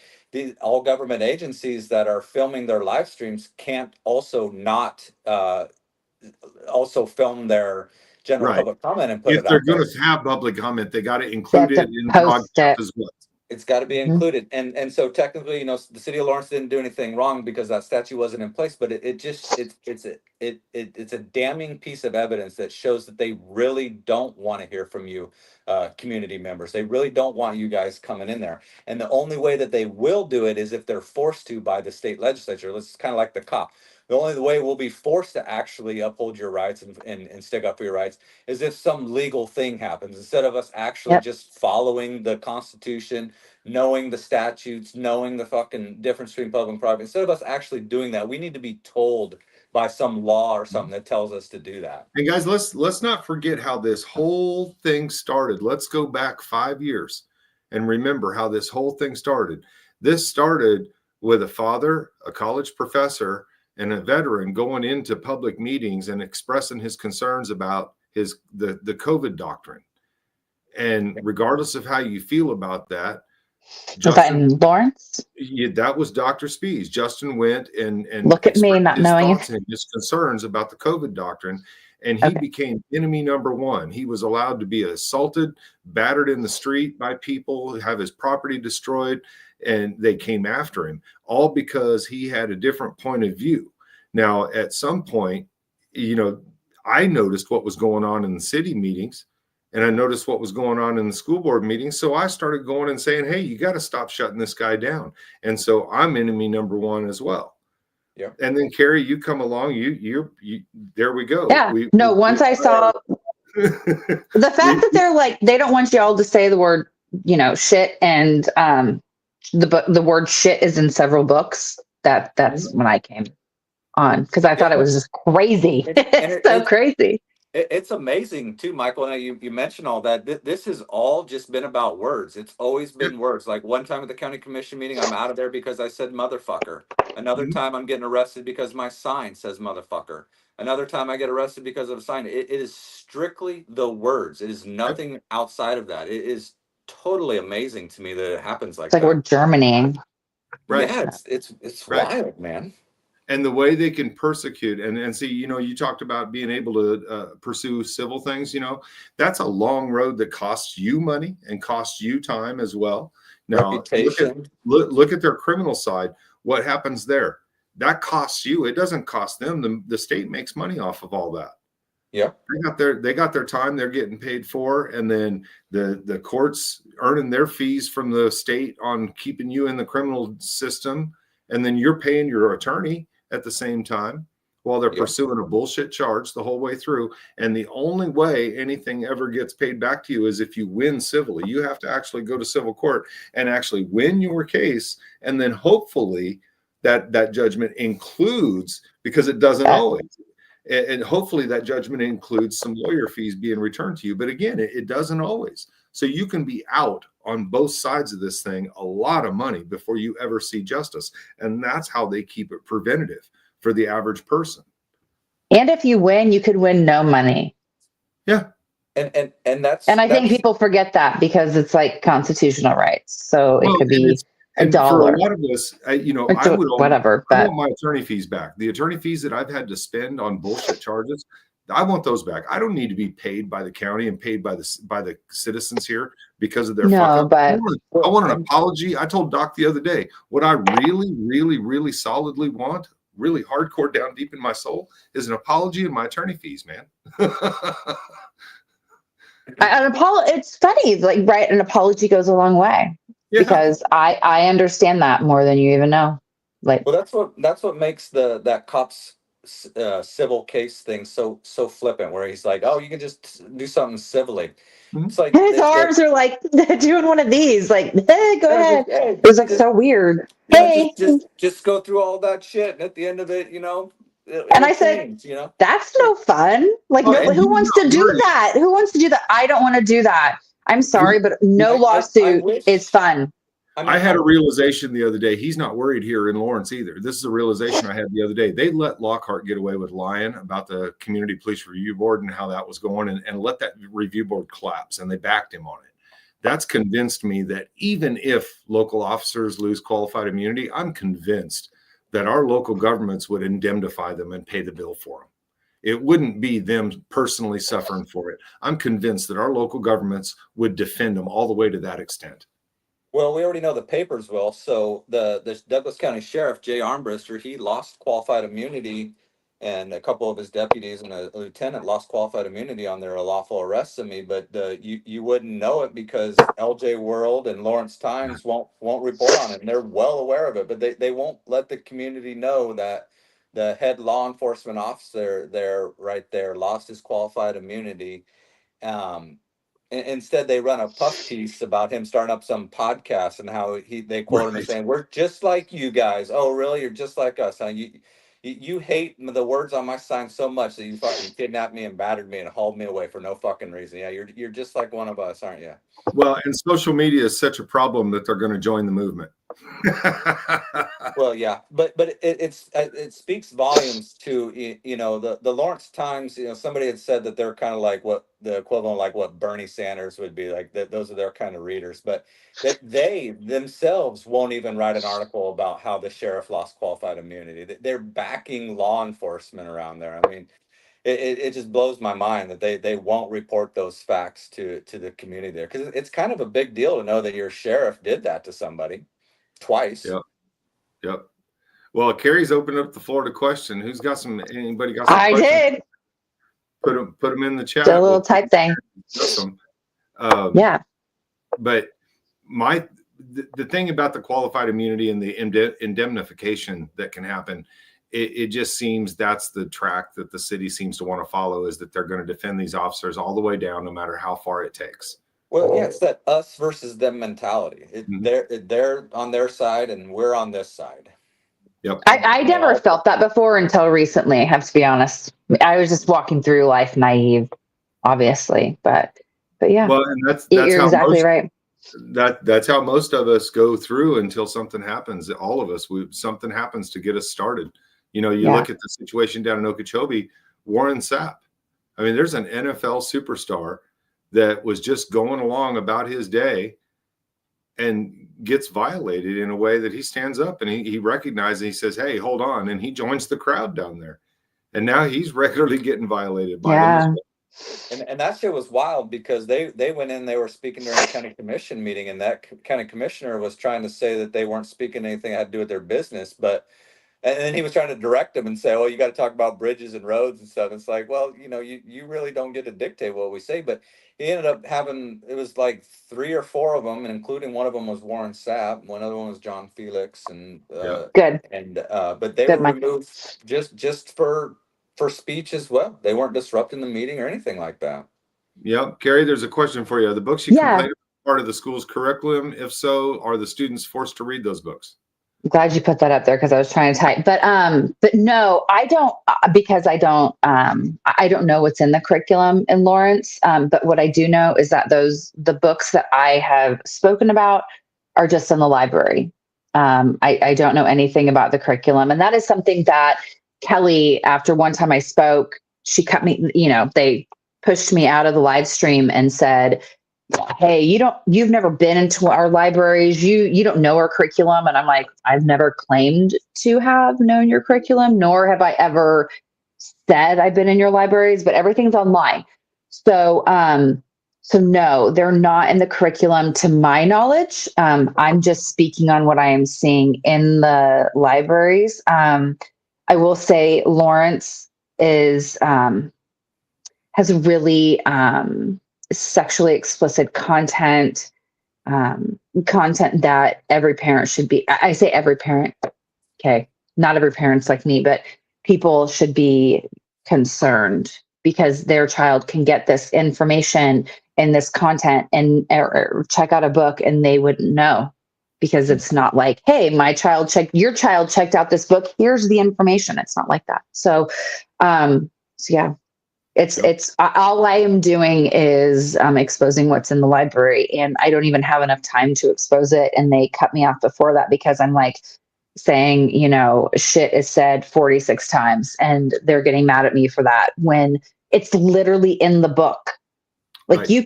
all government agencies that are filming their live streams can't also not also film their general Right. public comment and put If it they're out there. going to have public comment, they got to They include have it to in the post broadcast it. as well. It's got to be Mhm. included. And so technically, the city of Lawrence didn't do anything wrong because that statute wasn't in place, but it's a damning piece of evidence that shows that they really don't want to hear from you, community members. They really don't want you guys coming in there. And the only way that they will do it is if they're forced to by the state legislature. It's kind of like the cop. The only way we'll be forced to actually uphold your rights and stick up for your rights is if some legal thing happens, instead of us actually Yep. just following the Constitution, knowing the statutes, knowing the fucking difference between public and private. Instead of us actually doing that, we need to be told by some law or something that tells us to do that. And guys, let's not forget how this whole thing started. Let's go back 5 years and remember how this whole thing started. This started with a father, a college professor, and a veteran going into public meetings and expressing his concerns about the COVID doctrine. And regardless of how you feel about that, Was that in Lawrence? that was Dr. Spees. Justin went and Look at me expressed not his knowing thoughts and his concerns about the COVID doctrine, and he became enemy number one. He was allowed to be assaulted, battered in the street by people, have his property destroyed, and they came after him, all because he had a different point of view. Now, at some point, I noticed what was going on in the city meetings, and I noticed what was going on in the school board meetings. So I started going and saying, hey, you got to stop shutting this guy down. And so I'm enemy number one as well. Yeah. And then Carrie, you come along, you there we go. Yeah. Once I saw the fact that they're like, they don't want y'all to say the word, shit. And the word shit is in several books. That's when I came on, because I thought it was just crazy. It's so crazy. It's amazing too, Michael. And you mentioned all that. This has all just been about words. It's always been words. Like one time at the county commission meeting, I'm out of there because I said motherfucker. Another time I'm getting arrested because my sign says motherfucker. Another time I get arrested because of a sign. It is strictly the words. It is nothing outside of that. It is totally amazing to me that it happens like It's like that. we're Germanying. Right. Yeah, it's Right. wild, man. And the way they can persecute and see, you talked about being able to pursue civil things, that's a long road that costs you money and costs you time as well. Now, Reputation. look at their criminal side. What happens there? That costs you. It doesn't cost them. The state makes money off of all that. Yeah. They got their time they're getting paid for, and then the courts earning their fees from the state on keeping you in the criminal system, and then you're paying your attorney at the same time while they're pursuing a bullshit charge the whole way through. And the only way anything ever gets paid back to you is if you win civilly. You have to actually go to civil court and actually win your case, and then hopefully that judgment includes, because it doesn't always, and hopefully that judgment includes some lawyer fees being returned to you. But again, it doesn't always. So you can be out on both sides of this thing a lot of money before you ever see justice. And that's how they keep it preventative for the average person. And if you win, you could win no money. Yeah. And I think people forget that because it's like constitutional rights. So it could be $1. For a lot of us, I would whatever. I want my attorney fees back. The attorney fees that I've had to spend on bullshit charges, I want those back. I don't need to be paid by the county and paid by the citizens here because of their fucking. But I want an apology. I told Doc the other day, what I really, really, really solidly want, really hardcore down deep in my soul, is an apology and my attorney fees, man. It's funny, like, right? An apology goes a long way. because I understand that more than you even know. Like, well, that's what makes that cop's civil case thing so flippant, where he's like, oh, you can just do something civilly. It's like his arms are like doing one of these, like, hey, go ahead. It was like so weird. Hey, just go through all that shit, and at the end of it, and I said, that's no fun. Like, no, who wants to do that? Who wants to do that? I don't want to do that. I'm sorry, but no lawsuit is fun. I had a realization the other day. He's not worried here in Lawrence either. This is a realization I had the other day. They let Lockhart get away with lying about the Community Police Review Board and how that was going, and let that review board collapse, and they backed him on it. That's convinced me that even if local officers lose qualified immunity, I'm convinced that our local governments would indemnify them and pay the bill for them. It wouldn't be them personally suffering for it. I'm convinced that our local governments would defend them all the way to that extent. Well, we already know the papers will. So the Douglas County Sheriff, Jay Armbruster, he lost qualified immunity, and a couple of his deputies and a lieutenant lost qualified immunity on their lawful arrest of me. But you wouldn't know it because LJ World and Lawrence Times won't report on it, and they're well aware of it. But they won't let the community know that the head law enforcement officer there, right there, lost his qualified immunity. Instead, they run a puff piece about him starting up some podcast and how they quote him as saying, "We're just like you guys." Oh, really? You're just like us, huh? You hate the words on my sign so much that you fucking kidnapped me and battered me and hauled me away for no fucking reason. Yeah, you're just like one of us, aren't you? Well, and social media is such a problem that they're going to join the movement. Well, yeah, but it speaks volumes to the Lawrence Times. Somebody had said that they're kind of like what the equivalent, like what Bernie Sanders would be like. That those are their kind of readers, but that they themselves won't even write an article about how the sheriff lost qualified immunity. They're backing law enforcement around there. I mean, it just blows my mind that they won't report those facts to the community there, because it's kind of a big deal to know that your sheriff did that to somebody twice. Yep. Well, Carrie's opened up the floor to question. Anybody got some I questions? did. Put them in the chat. The little type thing. Yeah. But the thing about the qualified immunity and the indemnification that can happen, it just seems that's the track that the city seems to want to follow, is that they're going to defend these officers all the way down, no matter how far it takes. Well, yeah, it's that us versus them mentality. They're on their side and we're on this side. Yep. I never felt that before until recently, I have to be honest. I was just walking through life naive, obviously, but yeah. Well, and that's you're exactly right. That's how most of us go through until something happens. All of us, something happens to get us started. You look at the situation down in Okeechobee, Warren Sapp. I mean, there's an NFL superstar that was just going along about his day and gets violated in a way that he stands up and he recognizes, he says, "Hey, hold on." And he joins the crowd down there. And now he's regularly getting violated by them as well. And that shit was wild, because they went in, they were speaking during a county commission meeting, and that county commissioner was trying to say that they weren't speaking anything that had to do with their business, and then he was trying to direct them and say, "Oh, you got to talk about bridges and roads and stuff." It's like, well, you really don't get to dictate what we say. But he ended up having, it was like 3 or 4 of them, and including one of them was Warren Sapp. One other one was John Felix, and good. And but they were removed just for speech as well. They weren't disrupting the meeting or anything like that. Yep. Carrie, there's a question for you. The books you complained about are part of the school's curriculum? If so, are the students forced to read those books? I'm glad you put that up there, because I was trying to type, but no, I don't, because I don't know what's in the curriculum in Lawrence. But what I do know is that the books that I have spoken about are just in the library. I don't know anything about the curriculum. And that is something that Kelly, after one time I spoke, she cut me, they pushed me out of the live stream and said, "Hey, you've never been into our libraries. You don't know our curriculum." And I'm like, "I've never claimed to have known your curriculum, nor have I ever said I've been in your libraries, but everything's online." So no, they're not in the curriculum to my knowledge. I'm just speaking on what I am seeing in the libraries. I will say Lawrence has really, sexually explicit content content that every parent should be, I say every parent, okay, not every parent's like me, but people should be concerned because their child can get this information and this content and or check out a book and they wouldn't know, because it's not like, hey, your child checked out this book, here's the information. It's not like that. So yeah, it's all I am doing is exposing what's in the library, and I don't even have enough time to expose it. And they cut me off before that because I'm like saying, shit is said 46 times, and they're getting mad at me for that when it's literally in the book. Like right. you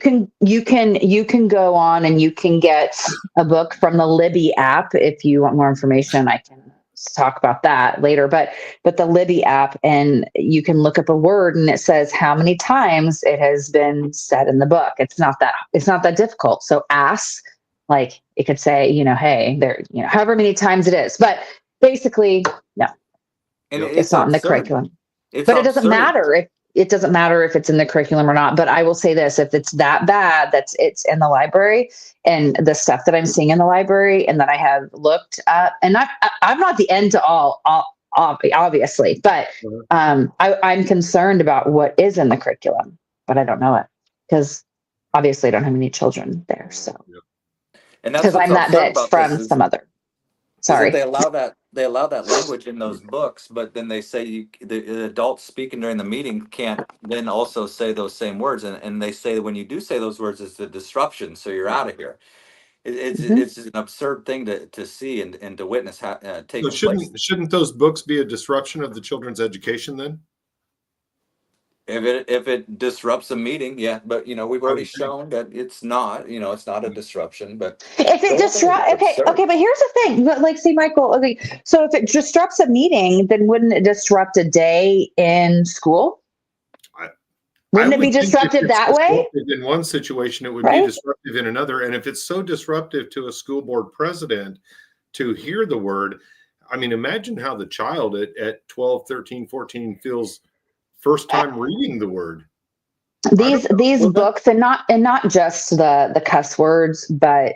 can go on and you can get a book from the Libby app. If you want more information, I can talk about that later, but the Libby app, and you can look up a word and it says how many times it has been said in the book. It's not that difficult. So ask, like it could say, hey, there, however many times it is, but basically, no, and it's not in the curriculum. But it doesn't matter if it's in the curriculum or not. But I will say this, if it's that bad, it's in the library, and the stuff that I'm seeing in the library and that I have looked at, and I'm not the end to all obviously, but I'm concerned about what is in the curriculum, but I don't know it because obviously I don't have any children there. So, and that's because I'm that bitch from some other. Sorry. They allow that language in those books, but then they say the adults speaking during the meeting can't then also say those same words, and they say that when you do say those words, it's a disruption, so you're out of here. It's an absurd thing to see and to witness taking place. Shouldn't those books be a disruption of the children's education then? If it disrupts a meeting, yeah, but we've already shown that it's not, it's not a disruption. But if it disrupts, okay, but here's the thing. Like, see, Michael, okay, so if it disrupts a meeting, then wouldn't it disrupt a day in school? Wouldn't it be disruptive that way? In one situation, it would be disruptive in another. And if it's so disruptive to a school board president to hear the word, I mean, imagine how the child at 12, 13, 14 feels first time reading the word. These books, and not just the cuss words, but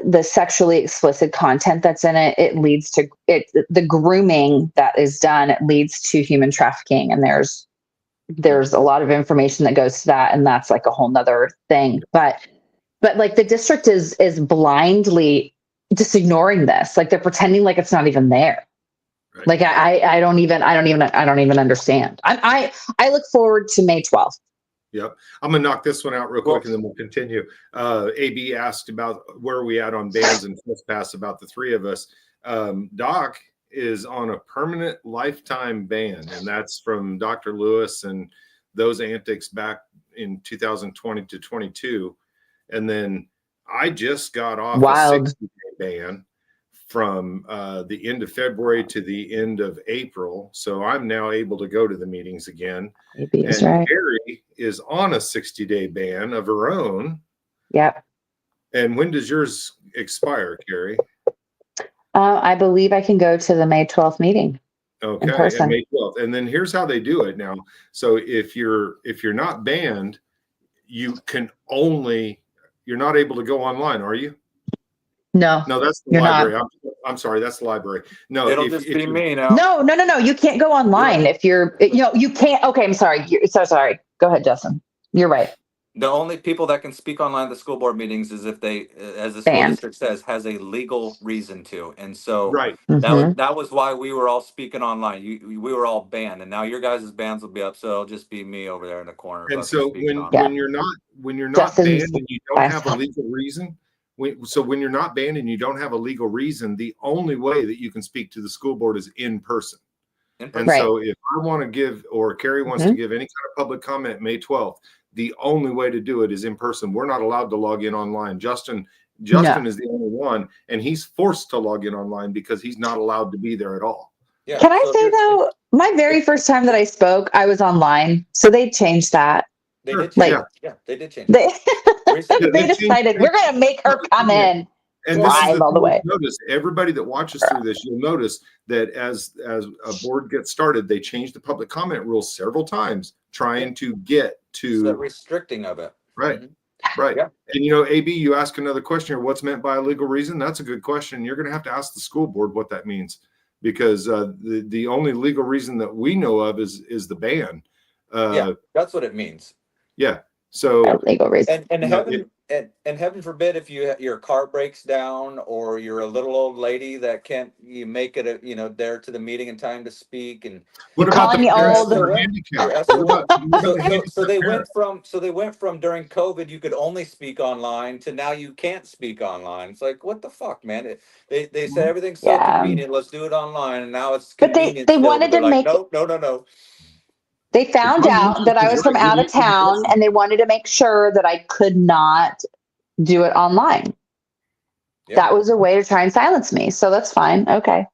the sexually explicit content that's in it, it leads to the grooming that is done. It leads to human trafficking, and there's a lot of information that goes to that, and that's like a whole nother thing. But like the district is blindly just ignoring this, like they're pretending like it's not even there. Right. Like I don't even understand. I look forward to May 12th. Yep. I'm gonna knock this one out real quick and then we'll continue. AB asked about where are we at on bans and trespass about the three of us. Doc is on a permanent lifetime ban, and that's from Dr. Lewis and those antics back in 2020 to 22. And then I just got off a 60-day ban from the end of February to the end of April. So I'm now able to go to the meetings again. And Carrie is on a 60-day ban of her own. Yep. And when does yours expire, Carrie? I believe I can go to the May 12th meeting. Okay, and May 12th. And then here's how they do it now. So if you're not banned, you're not able to go online, are you? No, that's the library. I'm sorry, that's the library. No, it'll just be me now. No. You can't go online if you're. You can't. Okay, I'm sorry. You're so sorry. Go ahead, Justin. You're right. The only people that can speak online at the school board meetings is if they, as the school district says, has a legal reason to. And so that was why we were all speaking online. We were all banned, and now your guys' bans will be up. So it'll just be me over there in the corner. And so when you're not banned and you don't have a legal reason. So when you're not banned and you don't have a legal reason, the only way that you can speak to the school board is in person. And so if I want to give, or Carrie wants to give any kind of public comment May 12th, the only way to do it is in person. We're not allowed to log in online. Justin is the only one, and he's forced to log in online because he's not allowed to be there at all. Yeah. Can I say though, my very first time that I spoke, I was online. So they changed that. They did change. They did change. They decided we're going to make her come in and live all the way. Notice everybody that watches through this, you'll notice that as a board gets started, they change the public comment rules several times, trying to get to the restricting of it. Right. Right. Yeah. And you know, AB, you ask another question here. What's meant by a legal reason? That's a good question. You're going to have to ask the school board what that means, because the only legal reason that we know of is the ban. Yeah, that's what it means. Yeah. So legal reason. And you know, heaven and heaven forbid if your car breaks down or you're a little old lady that can't you make it there to the meeting in time to speak. And what about calling the me parents old? that are SOL, handicapped? your What about SOL. the So handicapped they parents? went from during COVID you could only speak online to now you can't speak online. It's like, what the fuck, man? They say everything's so Yeah. convenient, let's do it online, and now it's But convenient they still, but wanted they're to like, make no. They The found prime out minister that I is was from right. We out need of to be town listening. and they wanted to make sure that I could not do it online. Yeah. That was a way to try and silence me. So that's fine. Okay.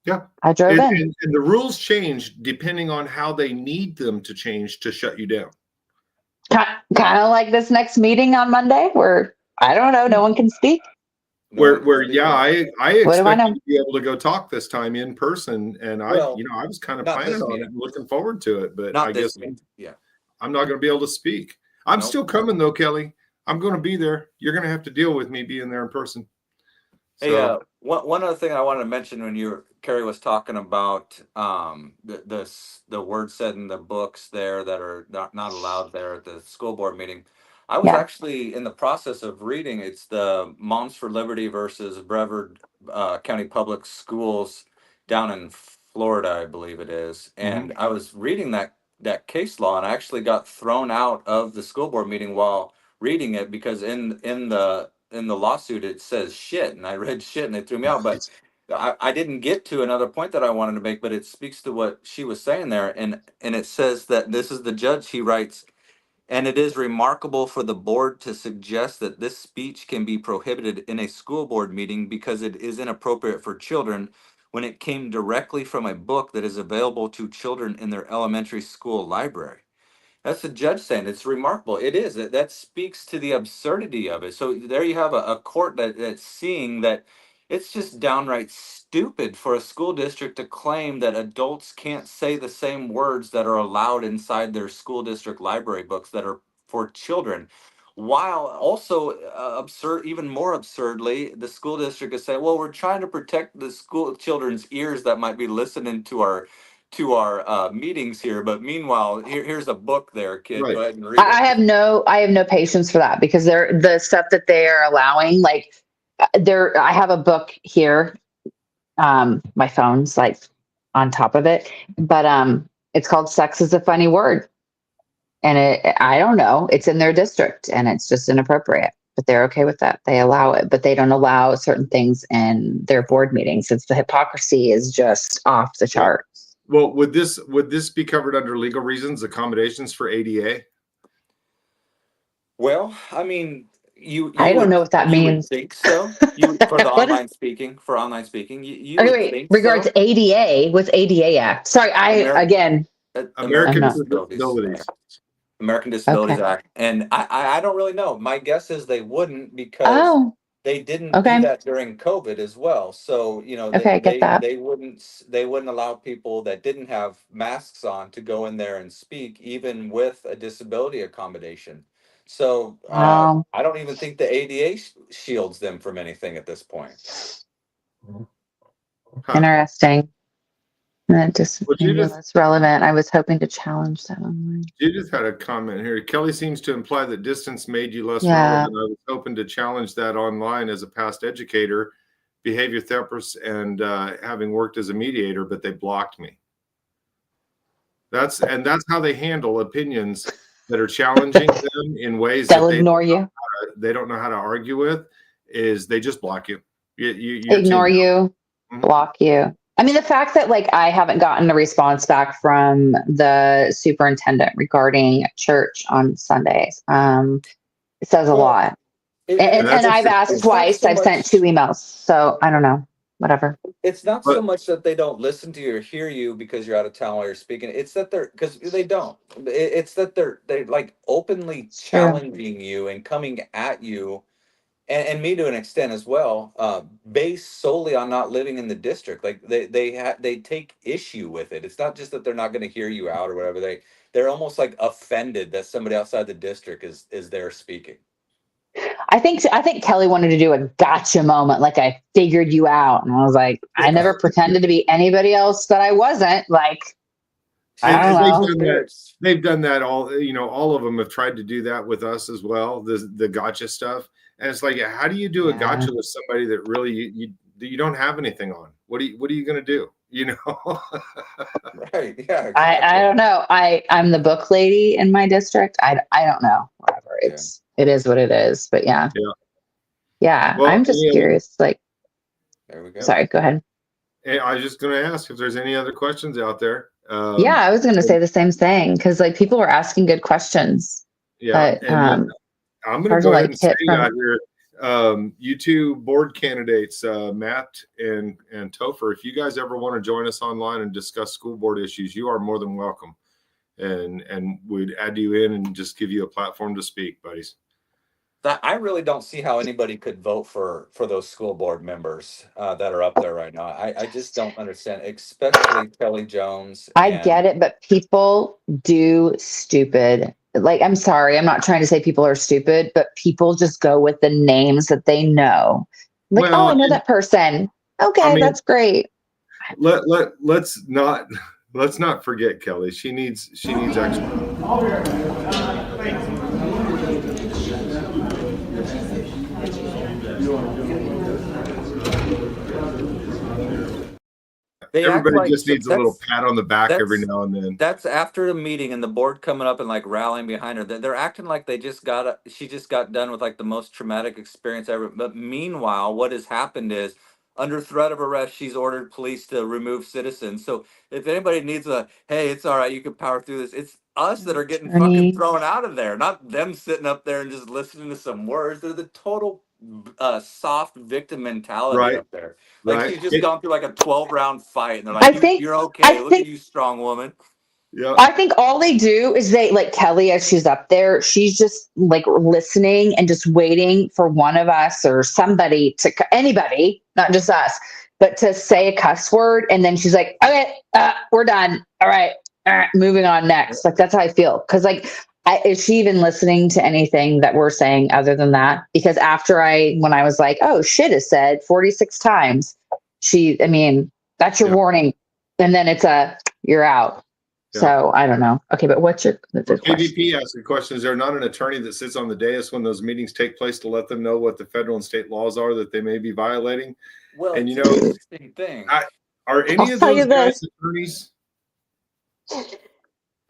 Yeah. I drove in. And the rules change depending on how they need them to change to shut you down. Kind of like this next meeting on Monday where I don't know, no one can speak. Where yeah, I What do I expect know? you to be able to go talk this time in person, and I was kind of not planning this on it, meeting. and looking forward to it, but Not I guess this meeting. Yeah. I'm not going to be able to speak. I'm Nope. still coming though, Kelly. I'm going to be there. You're going to have to deal with me being there in person. Hey, So one other thing I wanted to mention when Carrie was talking about the words said in the books there that are not allowed there at the school board meeting. I was Yeah. actually in the process of reading. It's the Moms for Liberty versus Brevard County Public Schools down in Florida, I believe it is. And I was reading that case law, and I actually got thrown out of the school board meeting while reading it because in the lawsuit it says shit, and I read shit and it threw me out. But I didn't get to another point that I wanted to make, but it speaks to what she was saying there, and it says that this is the judge. He writes, and it is remarkable for the board to suggest that this speech can be prohibited in a school board meeting because it is inappropriate for children when it came directly from a book that is available to children in their elementary school library. That's the judge saying it's remarkable. It is. That speaks to the absurdity of it. So there you have a court that's seeing that it's just downright stupid for a school district to claim that adults can't say the same words that are allowed inside their school district library books that are for children. While also absurd, even more absurdly, the school district is saying, "Well, we're trying to protect the school children's ears that might be listening to our meetings here, but meanwhile, here's a book there, kid. Go right. ahead and read I it." have no patience for that because the stuff that they are allowing, like I have a book here. My phone's like on top of it, but it's called Sex is a Funny Word. And I don't know, it's in their district and it's just inappropriate, but they're okay with that. They allow it, but they don't allow certain things in their board meetings. It's the hypocrisy is just off the charts. Well, would this be covered under legal reasons, accommodations for ADA? Well, I mean, you I don't would know what that you would means. think so. You for the What is online speaking you okay, would wait, think regards so. ADA, what's ADA Act? Sorry, I'm American not. Disabilities. American Disabilities Okay. Act. And I don't really know. My guess is they wouldn't because Oh, they didn't do okay. that during COVID as well. So, Okay, I get that. they wouldn't allow people that didn't have masks on to go in there and speak, even with a disability accommodation. So Wow. I don't even think the ADA shields them from anything at this point. Interesting. That just Well, maybe less relevant. I was hoping to challenge that online. Judith had a comment here. Kelly seems to imply that distance made you less Yeah. relevant. I was hoping to challenge that online as a past educator, behavior therapist, and having worked as a mediator, but they blocked me. That's how they handle opinions that are challenging them in ways They'll that ignore you. they don't know how to argue with. Is they just block you. Ignore you, block you. I mean, the fact that like I haven't gotten a response back from the superintendent regarding church on Sundays, it says a lot. And I've asked twice. I've sent 2 emails. So I don't know. Whatever. It's not so much that they don't listen to you or hear you because you're out of town while you're speaking. It's that because they don't. It's that they're like openly challenging you and coming at you, and me to an extent as well, based solely on not living in the district. Like they take issue with it. It's not just that they're not going to hear you out or whatever. They're almost like offended that somebody outside the district is there speaking. I think Kelly wanted to do a gotcha moment, like I figured you out, and I was like, I never pretended to be anybody else that I wasn't. Like, I don't know. They've done that all. All of them have tried to do that with us as well. The gotcha stuff, and it's like, how do you do a gotcha with somebody that really you don't have anything on? What are you going to do? Right? Yeah. Exactly. I don't know. I'm the book lady in my district. I don't know. Whatever. It is what it is. But yeah. Well, I'm just curious. Like, there we go. Sorry. Go ahead. Hey, I was just going to ask if there's any other questions out there. Yeah, I was going to say the same thing because like people were asking good questions. Yeah, but, I'm going to go ahead and say out here, you two board candidates, Matt and Topher, if you guys ever want to join us online and discuss school board issues, you are more than welcome, and we'd add you in and just give you a platform to speak, buddies. I really don't see how anybody could vote for those school board members that are up there right now. I just don't understand, especially Kelly Jones. I get it, but people do stupid. Like, I'm sorry, I'm not trying to say people are stupid, but people just go with the names that they know. Like, I know that person. Okay, that's great. Let's not forget Kelly. She needs extra. Everybody just needs a little pat on the back every now and then. That's after the meeting and the board coming up and like rallying behind her. They're acting like she just got done with like the most traumatic experience ever. But meanwhile, what has happened is, under threat of arrest, she's ordered police to remove citizens. So if anybody needs hey, it's all right, you can power through this. It's us that are getting fucking thrown out of there, not them sitting up there and just listening to some words. They're the total soft victim mentality up there. Like she's just gone through like a 12-round fight, and they're like, "You're okay. Look at you, strong woman." Yeah. I think all they do is they like Kelly as she's up there. She's just like listening and just waiting for one of us or somebody anybody, not just us, but to say a cuss word, and then she's like, "Okay, we're done. All right, moving on next." Like that's how I feel because like. Is she even listening to anything that we're saying other than that? Because when I was like, oh, shit is said 46 times, that's your warning. And then it's you're out. Yeah. So I don't know. Okay, but what's your KVP asked a question. Is there not an attorney that sits on the dais when those meetings take place to let them know what the federal and state laws are that they may be violating? Well, and it's an interesting thing. Are any of those guys attorneys?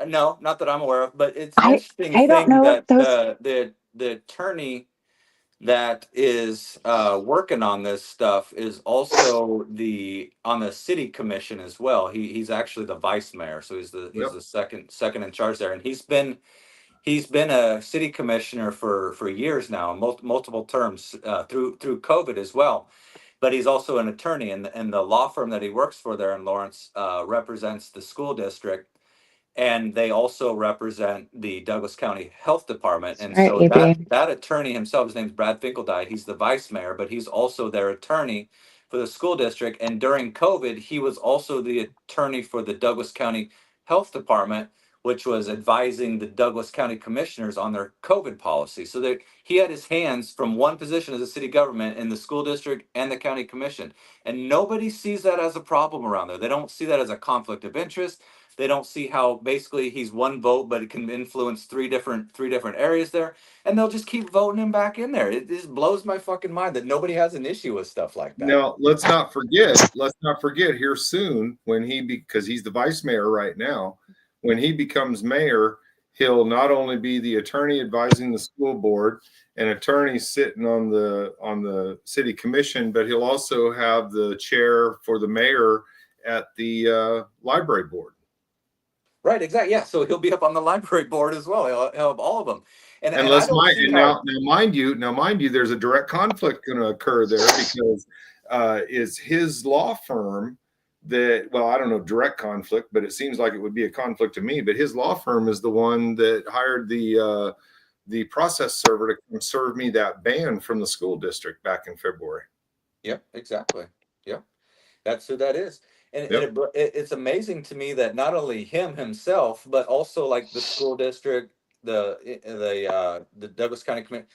No, not that I'm aware of, but it's an interesting thing that the attorney that is working on this stuff is also on the city commission as well. He's actually the vice mayor, so he's the second in charge there, and he's been a city commissioner for years now, multiple terms through COVID as well. But he's also an attorney, and the law firm that he works for there in Lawrence represents the school district. And they also represent the Douglas County Health Department. And so that attorney himself, his name's Brad Finkeldite, he's the vice mayor, but he's also their attorney for the school district. And during COVID, he was also the attorney for the Douglas County Health Department, which was advising the Douglas County commissioners on their COVID policy. So that he had his hands from one position as a city government in the school district and the county commission. And nobody sees that as a problem around there. They don't see that as a conflict of interest. They don't see how basically he's one vote, but it can influence three different areas there, and they'll just keep voting him back in there. It just blows my fucking mind that nobody has an issue with stuff like that. Now, let's not forget here soon when because he's the vice mayor right now, when he becomes mayor, he'll not only be the attorney advising the school board, an attorney sitting on the city commission, but he'll also have the chair for the mayor at the library board. Right, exactly. Yeah, so he'll be up on the library board as well. He'll have all of them. Mind you, there's a direct conflict going to occur there because is his law firm that, well, I don't know, direct conflict, but it seems like it would be a conflict to me. But his law firm is the one that hired the process server to come serve me that ban from the school district back in February. Yep, exactly. Yep, that's who that is. And it's amazing to me that not only himself, but also like the school district, the Douglas County Commission,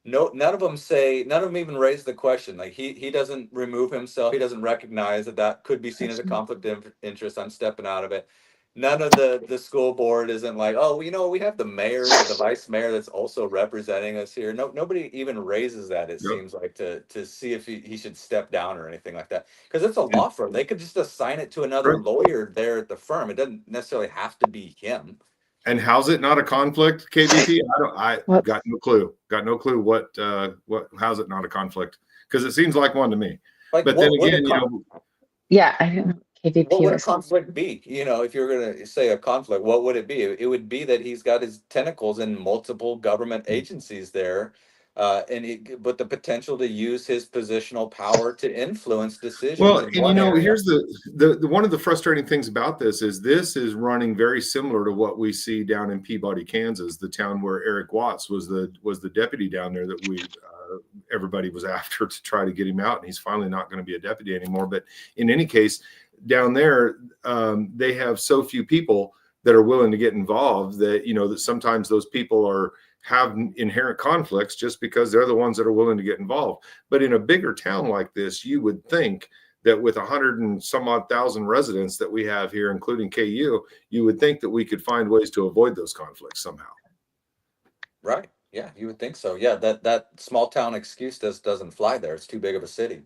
none of them even raise the question. Like he doesn't remove himself. He doesn't recognize that could be seen as a conflict of interest. I'm stepping out of it. None of the school board isn't like, oh, we have the mayor, the vice mayor that's also representing us here. Nobody even raises that, it seems like, to see if he should step down or anything like that. Because it's a law firm. They could just assign it to another lawyer there at the firm. It doesn't necessarily have to be him. And how's it not a conflict, KVP? I got no clue. Got no clue how's it not a conflict? Because it seems like one to me. Like, but then again, yeah, I don't know. KVP what would a conflict be? If you're going to say a conflict, what would it be? It would be that he's got his tentacles in multiple government agencies there, but the potential to use his positional power to influence decisions. Well, and here's the one of the frustrating things about this is running very similar to what we see down in Peabody, Kansas, the town where Eric Watts was the deputy down there that everybody was after to try to get him out, and he's finally not going to be a deputy anymore. But in any case, down there, they have so few people that are willing to get involved that that sometimes those people have inherent conflicts just because they're the ones that are willing to get involved. But in a bigger town like this, you would think that with 100 and some odd thousand residents that we have here, including KU, you would think that we could find ways to avoid those conflicts somehow. Right. Yeah, you would think so. Yeah, that small town excuse doesn't fly there. It's too big of a city.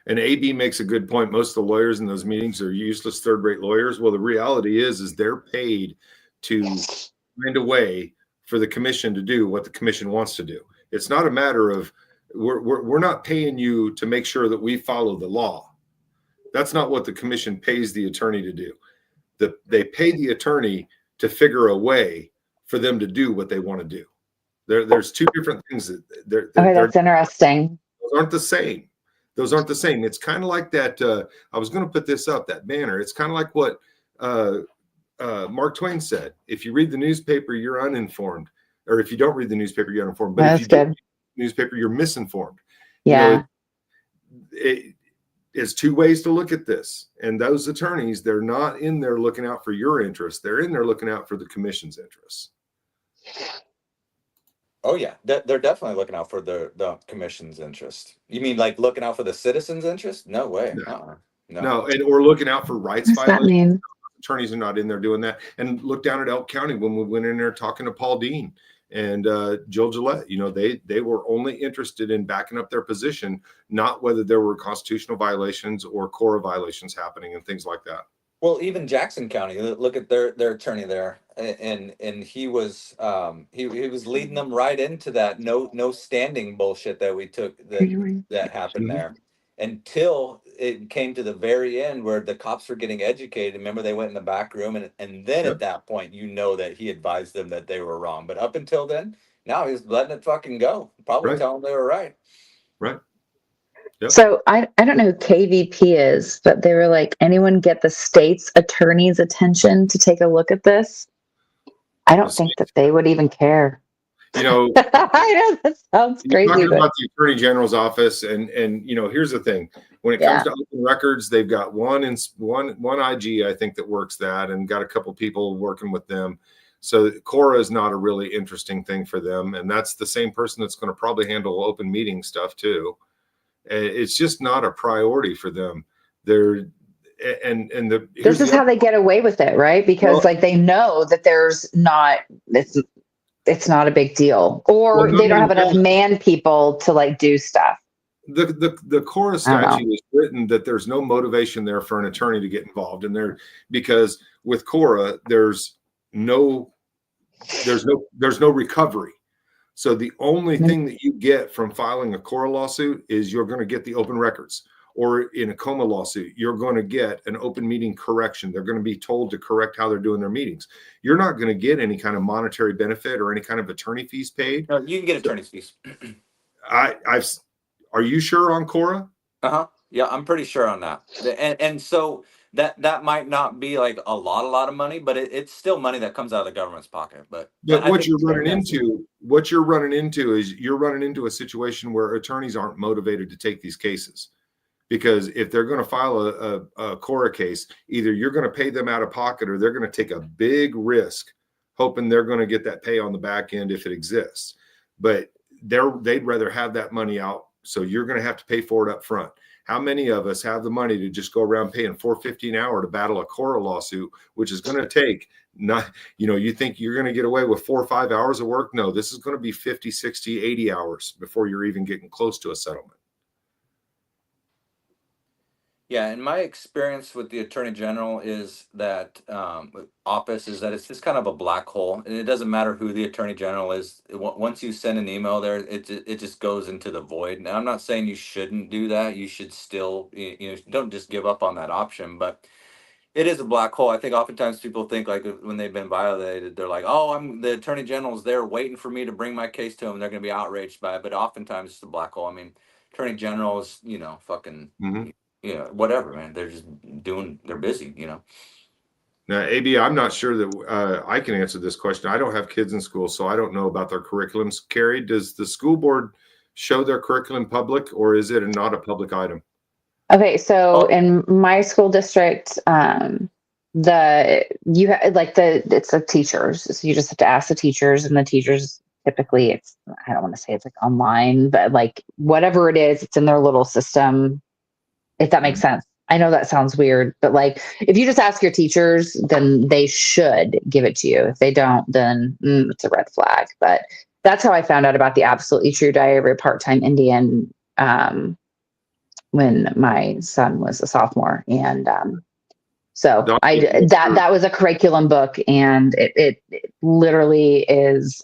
And AB makes a good point. Most of the lawyers in those meetings are useless third-rate lawyers. Well, the reality is they're paid to find a way for the commission to do what the commission wants to do. It's not a matter of we're not paying you to make sure that we follow the law. That's not what the commission pays the attorney to do. They pay the attorney to figure a way for them to do what they want to do. There's two different things. That's interesting. Those aren't the same. Those aren't the same. It's kind of like that. I was going to put this up, that banner. It's kind of like what Mark Twain said. If you read the newspaper, you're uninformed. Or if you don't read the newspaper, you're uninformed. But if you do read the newspaper, you're misinformed. Yeah. It's two ways to look at this. And those attorneys, they're not in there looking out for your interests. They're in there looking out for the commission's interests. Oh yeah, they're definitely looking out for the commission's interest. You mean like looking out for the citizens' interest? No way. No, or looking out for rights violations. Mean? Attorneys are not in there doing that. And look down at Elk County when we went in there talking to Paul Dean and Jill Gillette. They were only interested in backing up their position, not whether there were constitutional violations or CORA violations happening and things like that. Well, even Jackson County, look at their attorney there, and he was leading them right into that no standing bullshit that we took that happened there, until it came to the very end where the cops were getting educated. Remember, they went in the back room, and then at that point, that he advised them that they were wrong. But up until then, now he's letting it fucking go. Probably telling them they were right. Right. Yep. So I don't know who KVP is, but they were like, anyone get the state's attorney's attention to take a look at this? I don't think that they would even care. I know that sounds crazy. Talking about the Attorney General's office, and here's the thing: when it comes to open records, they've got one IG, I think, that works that, and got a couple people working with them. So CORA is not a really interesting thing for them, and that's the same person that's going to probably handle open meeting stuff too. It's just not a priority for them. This is how they get away with it, right? Because they know that it's not a big deal, or they don't have enough man people to do stuff. The CORA statute is written that there's no motivation there for an attorney to get involved in there, because with CORA there's no recovery. So the only thing that you get from filing a CORA lawsuit is you're going to get the open records, or in a COMA lawsuit, you're going to get an open meeting correction. They're going to be told to correct how they're doing their meetings. You're not going to get any kind of monetary benefit or any kind of attorney fees paid. No, you can get attorney's fees. Are you sure on CORA? Yeah, I'm pretty sure on that. And so that might not be like a lot of money, but it's still money that comes out of the government's pocket. But what you're running into is you're running into a situation where attorneys aren't motivated to take these cases, because if they're going to file a CORA case, either you're going to pay them out of pocket, or they're going to take a big risk hoping they're going to get that pay on the back end if it exists. But they'd rather have that money out. So you're going to have to pay for it up front. How many of us have the money to just go around paying $4.50 an hour to battle a Cora lawsuit, which is going to take you think you're going to get away with 4 or 5 hours of work? No, this is going to be 50, 60, 80 hours before you're even getting close to a settlement. Yeah, and my experience with the Attorney General is that office is that it's just kind of a black hole, and it doesn't matter who the Attorney General is. Once you send an email there, it just goes into the void. Now, I'm not saying you shouldn't do that. You should still, don't just give up on that option, but it is a black hole. I think oftentimes people think like when they've been violated, they're like, oh, the Attorney General's there waiting for me to bring my case to him. They're going to be outraged by it, but oftentimes it's a black hole. I mean, Attorney Generals, fucking... whatever, man. They're just they're busy, Now, AB, I'm not sure that I can answer this question. I don't have kids in school, so I don't know about their curriculums. Carrie, does the school board show their curriculum public, or is it not a public item? Okay, so in my school district, it's the teachers. So you just have to ask the teachers, and the teachers typically I don't want to say it's like online, but like whatever it is, it's in their little system. If that makes sense. I know that sounds weird, but like if you just ask your teachers, then they should give it to you. If they don't, then it's a red flag. But that's how I found out about the Absolutely True Diary of a Part-Time Indian when my son was a sophomore. And so that was a curriculum book, and it literally is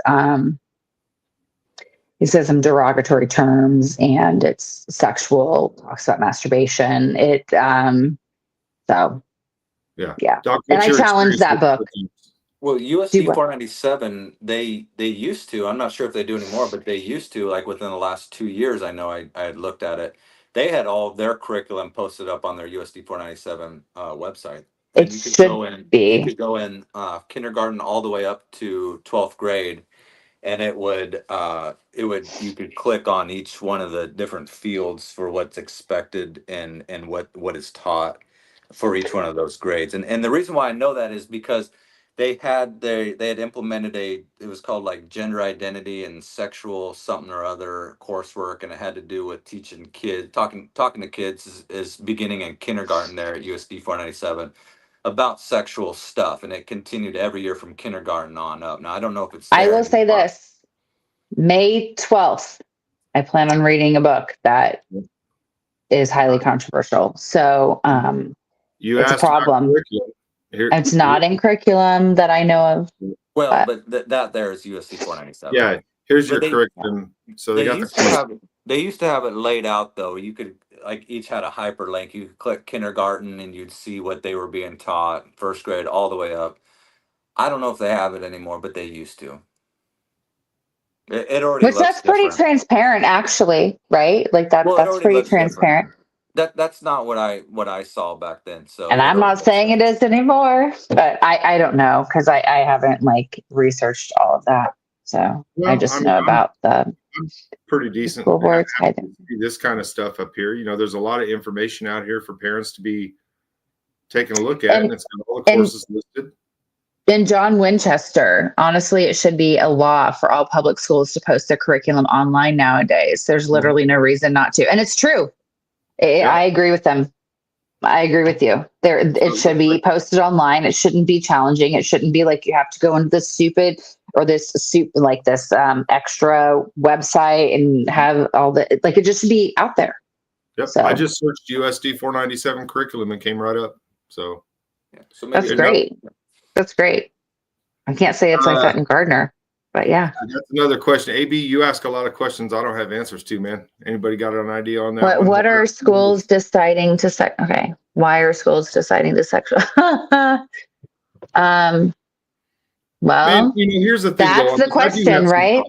it says some derogatory terms, and it's sexual, talks about masturbation. So yeah. Doc, and I challenged that book. Well, USD 497, they used to, I'm not sure if they do anymore, but they used to, like within the last 2 years, I know I had looked at it. They had all their curriculum posted up on their USD 497 website. And you could go in kindergarten all the way up to 12th grade. And you could click on each one of the different fields for what's expected and what is taught for each one of those grades. And the reason why I know that is because they had implemented it was called like gender identity and sexual something or other coursework, and it had to do with teaching kids, talking to kids is beginning in kindergarten there at USD 497. About sexual stuff, and it continued every year from kindergarten on up. Now, I don't know if it's. I will say this: May 12th, I plan on reading a book that is highly controversial. So, it's a problem. It's not in curriculum that I know of. Well, but that there is USD 497. Yeah, here's your curriculum. So they used to have it laid out though. You could. Like each had a hyperlink. You could click kindergarten and you'd see what they were being taught, first grade all the way up. I don't know if they have it anymore, but they used to. It already. Which that's pretty transparent, actually, right? Like that's pretty transparent. That's not what I saw back then. So. And I'm not saying it is anymore, but I don't know because I haven't like researched all of that. So I just know about the. I'm pretty decent. School boards. This kind of stuff up here. There's a lot of information out here for parents to be taking a look at, and it's got all the courses listed. In John Winchester, honestly, it should be a law for all public schools to post their curriculum online nowadays. There's literally no reason not to, and it's true. I agree with them. I agree with you. It should be posted online. It shouldn't be challenging. It shouldn't be like you have to go into this stupid or this extra website and have all the it just should be out there. Yep. So, I just searched USD 497 curriculum and came right up. So, that's great. That's great. I can't say it's like that in Gardner, but yeah. That's another question. AB, you ask a lot of questions I don't have answers to, man. Anybody got an idea on that? What are schools deciding to okay. Why are schools deciding to sexual? Well, man, here's the thing. That's the question, right?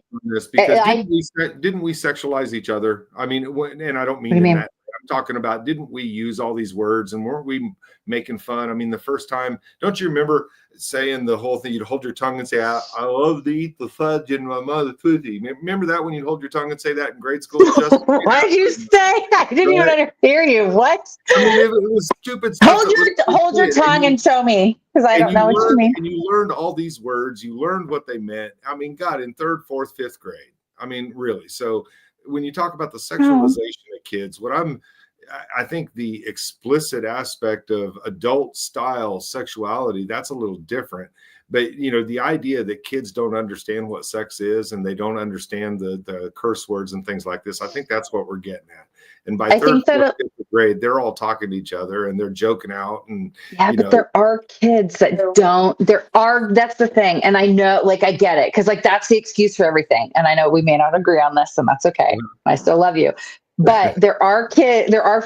Because didn't we sexualize each other? I mean, and I don't mean that. I'm talking about, didn't we use all these words and weren't we making fun? I mean, the first time, don't you remember saying the whole thing? You'd hold your tongue and say, I love to eat the fudge in my mother's pussy. Remember that when you'd hold your tongue and say that in grade school? What did you say? I didn't even hear you. What? I mean, it was stupid stuff. Hold your tongue and show me, because I don't know what you mean. And you learned all these words. You learned what they meant. I mean, God, in 3rd, 4th, 5th grade. I mean, really. So when you talk about the sexualization of kids, I think the explicit aspect of adult style sexuality, that's a little different. But, the idea that kids don't understand what sex is and they don't understand the curse words and things like this, I think that's what we're getting at. And by third, fourth, fifth grade, they're all talking to each other and they're joking out. And but there are kids that don't. That's the thing. And I know, like, I get it, because like that's the excuse for everything. And I know we may not agree on this, and that's okay. I still love you. But there are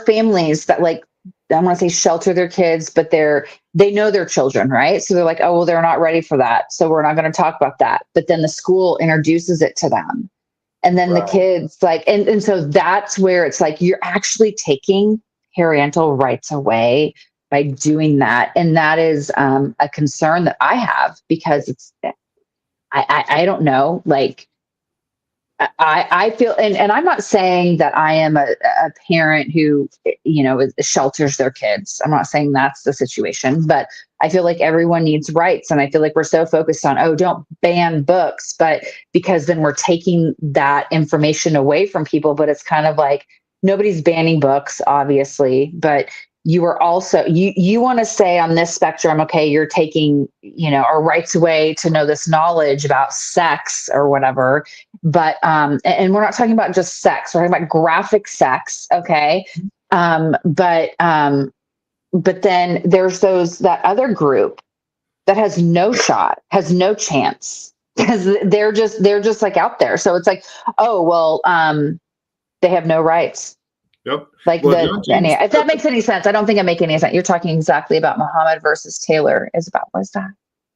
families that, like, I want to say shelter their kids, but they know their children, right? So they're like, oh, well, they're not ready for that, so we're not going to talk about that. But then the school introduces it to them. And then the kids like, and so that's where it's like, you're actually taking parental rights away by doing that. And that is a concern that I have, because I don't know, like, I feel, and I'm not saying that I am a parent who, shelters their kids. I'm not saying that's the situation, but I feel like everyone needs rights. And I feel like we're so focused on, oh, don't ban books, but because then we're taking that information away from people. But it's kind of like, nobody's banning books, obviously, but you are also, you want to say on this spectrum, okay, you're taking, our rights away to know this knowledge about sex or whatever. But, and we're not talking about just sex, we're talking about graphic sex. Okay. But then there's that other group that has no shot, has no chance, because they're just like out there. So it's like, oh, well, they have no rights. Yep. Like, if that makes any sense. I don't think it makes any sense. You're talking exactly about Muhammad versus Taylor. What's that?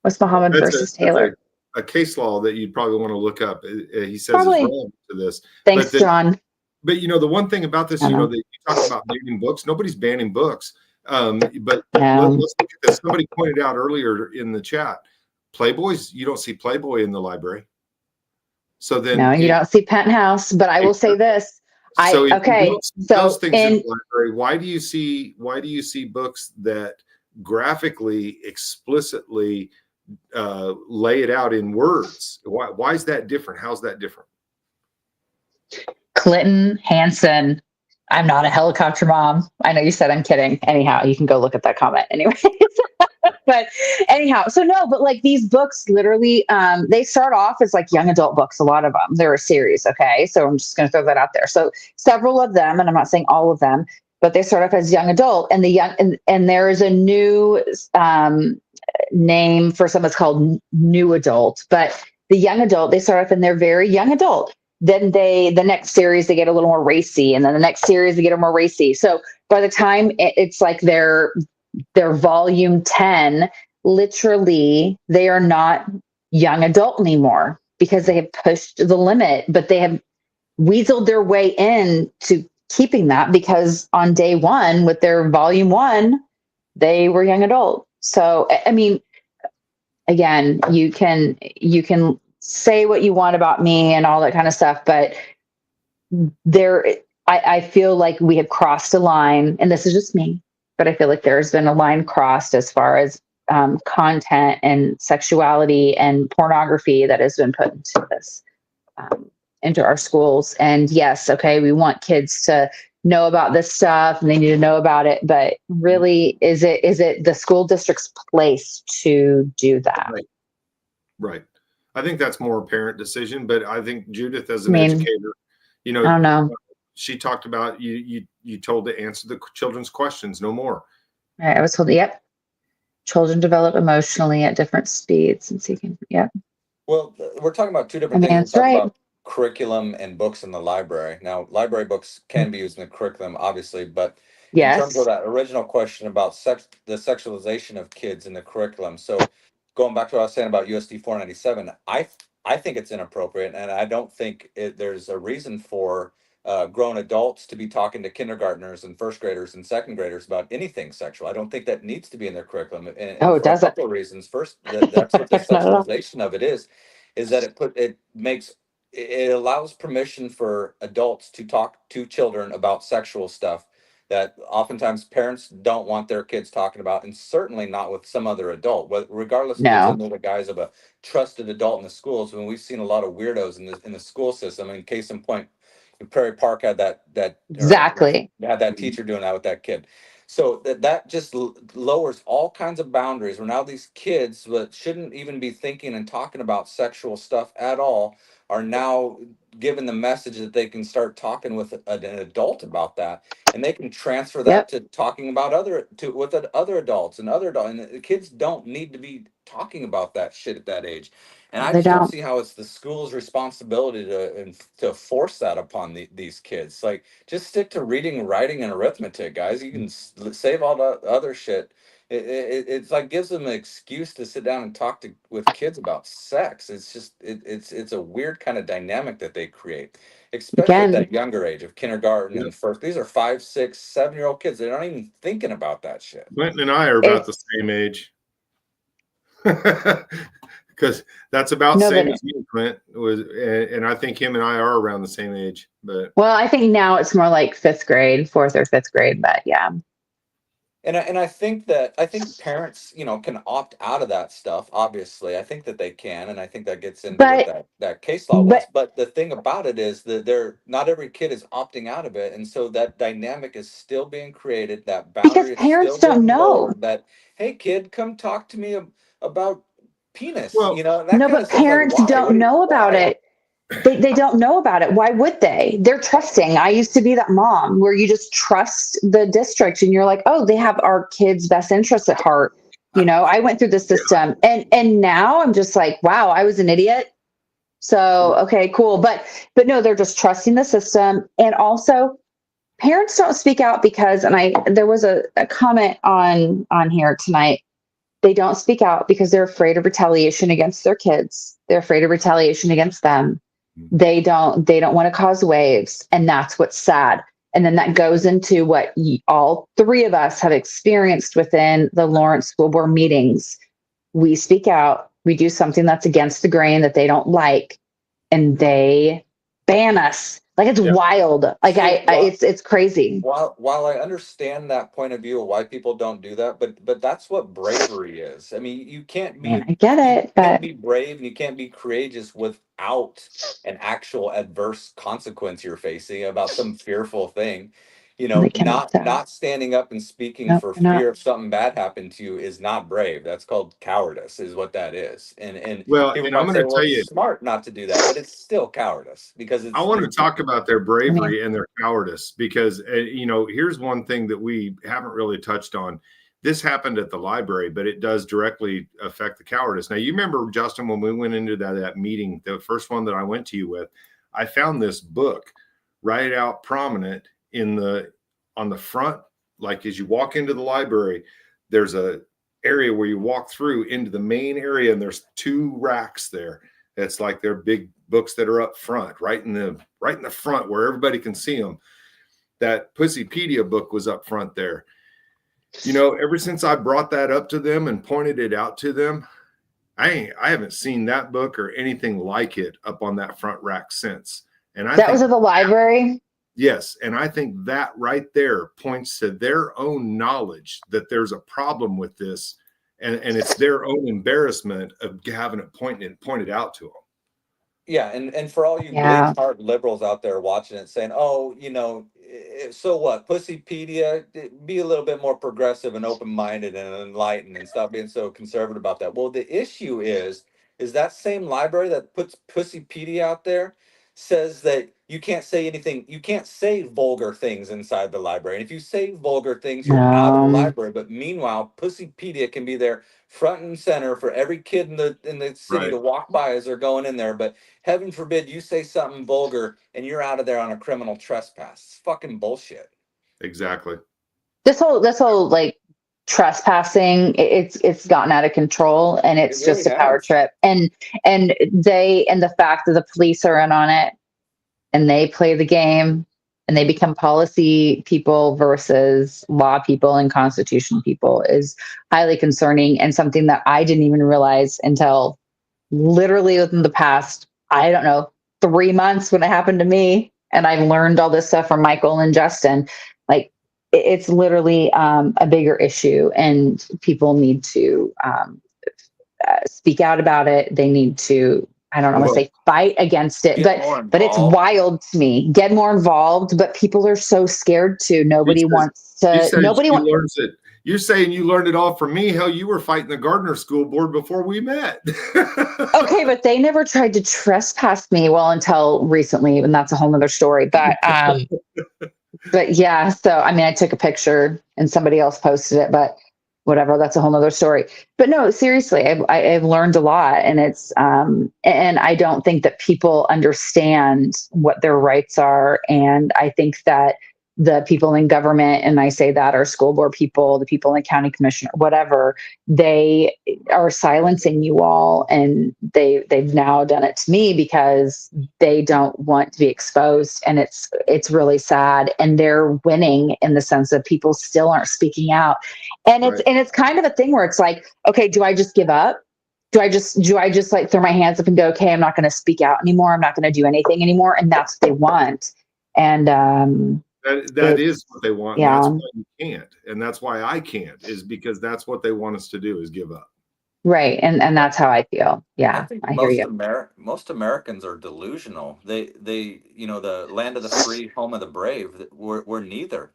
What's Muhammad versus Taylor? A case law that you'd probably want to look up. He says Probably. is relevant to this. Thanks, John. But the one thing about this, that you talk about banning books. Nobody's banning books. But let's look at this. Somebody pointed out earlier in the chat, Playboys. You don't see Playboy in the library. So then, no, you don't see Penthouse. But I will say this. So those things in the library, why do you see books that graphically, explicitly lay it out in words? Why is that different? How's that different? Clinton Hansen. I'm not a helicopter mom. I know you said I'm kidding. Anyhow, you can go look at that comment anyway. But anyhow, so no, but like these books literally, they start off as like young adult books. A lot of them, they're a series. Okay. So I'm just going to throw that out there. So several of them, and I'm not saying all of them, but they start off as young adult, and there is a new name for some. It's called new adult, but the young adult, they start off and they're very young adult. Then the next series, they get a little more racy. And then the next series, they get a more racy. So by the time it's like their volume 10, literally, they are not young adult anymore, because they have pushed the limit, but they have weaseled their way in to keeping that, because on day one with their volume 1, they were young adult. So, I mean, again, you can say what you want about me and all that kind of stuff, but I feel like we have crossed a line, and this is just me, but I feel like there's been a line crossed as far as content and sexuality and pornography that has been put into this, into our schools. And yes, okay, we want kids to know about this stuff and they need to know about it, but really, is it the school district's place to do that? Right. I think that's more a parent decision, but I think Judith, as an educator, I don't know. She talked about you told to answer the children's questions, no more. Right, I was told, yep. Children develop emotionally at different speeds and seeking, yep. Well, we're talking about two different things. That's we're talking right. about curriculum and books in the library. Now, library books can be used in the curriculum, obviously, but in terms of that original question about the sexualization of kids in the curriculum. So going back to what I was saying about USD 497, I think it's inappropriate, and I don't think there's a reason for grown adults to be talking to kindergartners and first graders and second graders about anything sexual. I don't think that needs to be in their curriculum. And for a couple of reasons. First, that's what the sexualization of it is that it allows permission for adults to talk to children about sexual stuff that oftentimes parents don't want their kids talking about, and certainly not with some other adult, regardless if it's No. under the guise of a trusted adult in the schools. When we've seen a lot of weirdos in the school system, and case in point, Prairie Park had Exactly. had that teacher doing that with that kid. So that just lowers all kinds of boundaries. Where now these kids that shouldn't even be thinking and talking about sexual stuff at all are now given the message that they can start talking with an adult about that, and they can transfer that to talking about other adults and and the kids don't need to be talking about that shit at that age. And I They just don't don't. see how it's the school's responsibility to force that upon these kids. Like, just stick to reading, writing, and arithmetic, guys. You can save all the other shit. It's like gives them an excuse to sit down and talk with kids about sex. It's just it's a weird kind of dynamic that they create, especially at Again, that younger age of kindergarten and first. These are 5, 6, 7-year-old kids. They're not even thinking about that shit. Quentin and I are about the same age. Because that's about the same as you, Clint, and I think him and I are around the same age. But well, I think now it's more like 4th or 5th grade, but yeah. And I think parents, can opt out of that stuff. Obviously, I think that they can, and I think that gets into what that case law was. But the thing about it is that not every kid is opting out of it, and so that dynamic is still being created. That boundary is still being lowered. That, hey, kid, come talk to me about penis. That No, kind but of stuff. parents don't know about it. They don't know about it. Why would they? They're trusting. I used to be that mom where you just trust the district and you're like, oh, they have our kids' best interests at heart. I went through the system and now I'm just like, wow, I was an idiot. So, okay, cool. But no, they're just trusting the system. And also parents don't speak out because, there was a comment on here tonight. They don't speak out because they're afraid of retaliation against their kids. They're afraid of retaliation against them. They don't want to cause waves. And that's what's sad. And then that goes into what all three of us have experienced within the Lawrence School Board meetings. We speak out, we do something that's against the grain that they don't like, and they ban us. Like, it's wild. Like, it's crazy. While I understand that point of view of why people don't do that, but that's what bravery is. I mean, you can't be. I get it, but you can't be brave and you can't be courageous without an actual adverse consequence you're facing about some fearful thing. Not standing up and speaking for fear of something bad happened to you is not brave. That's called cowardice, is what that is. And people might say, well, it's smart not to do that, but it's still cowardice because I want to talk about their bravery and their cowardice because, here's one thing that we haven't really touched on. This happened at the library, but it does directly affect the cowardice. Now, you remember, Justin, when we went into that meeting, the first one that I went to you with, I found this book right out prominent on the front. Like, as you walk into the library, there's a area where you walk through into the main area, and there's 2 racks there. It's like they're big books that are up front, right in the front where everybody can see them. That Pussypedia book was up front there. Ever since I brought that up to them and pointed it out to them, I haven't seen that book or anything like it up on that front rack since. And that was at the library. Yes, and I think that right there points to their own knowledge that there's a problem with this, and it's their own embarrassment of having it pointed out to them. Yeah, and for all you bleeding-heart liberals out there watching it saying, oh, so what, Pussypedia, be a little bit more progressive and open-minded and enlightened and stop being so conservative about that. Well, the issue is that same library that puts Pussypedia out there says that you can't say anything, you can't say vulgar things inside the library. And if you say vulgar things, you're out of the library. But meanwhile, Pussypedia can be there front and center for every kid in the city to walk by as they're going in there. But heaven forbid you say something vulgar and you're out of there on a criminal trespass. It's fucking bullshit. Exactly. This whole like trespassing, it's gotten out of control, and it's really just a power trip. And the fact that the police are in on it and they play the game and they become policy people versus law people and constitution people is highly concerning, and something that I didn't even realize until literally within the past, 3 months when it happened to me. And I've learned all this stuff from Michael and Justin. Like, it's literally a bigger issue, and people need to speak out about it. They need to, I don't want to say fight against it, but it's wild to me. Get more involved, but people are so scared to. Nobody wants to. Nobody wants. Learns it. You're saying you learned it all from me. Hell, you were fighting the Gardner School Board before we met. Okay, but they never tried to trespass me. Well, until recently, and that's a whole nother story. But but yeah, so I mean, I took a picture and somebody else posted it, but whatever, that's a whole nother story. But no, seriously, I've learned a lot, and it's and I don't think that people understand what their rights are. And I think that the people in government, and I say that our school board people, the people in the county commissioner, whatever, they are silencing you all, and they've now done it to me because they don't want to be exposed, and it's really sad. And they're winning in the sense that people still aren't speaking out, and it's kind of a thing where it's like, okay, do I just give up? Do I just like throw my hands up and go, okay, I'm not going to speak out anymore. I'm not going to do anything anymore, and that's what they want. And that is what they want. Yeah. That's why you can't, and that's why I can't, is because that's what they want us to do, is give up. Right, and that's how I feel. Yeah, I hear you. Most Americans are delusional. They the land of the free, home of the brave. We're neither.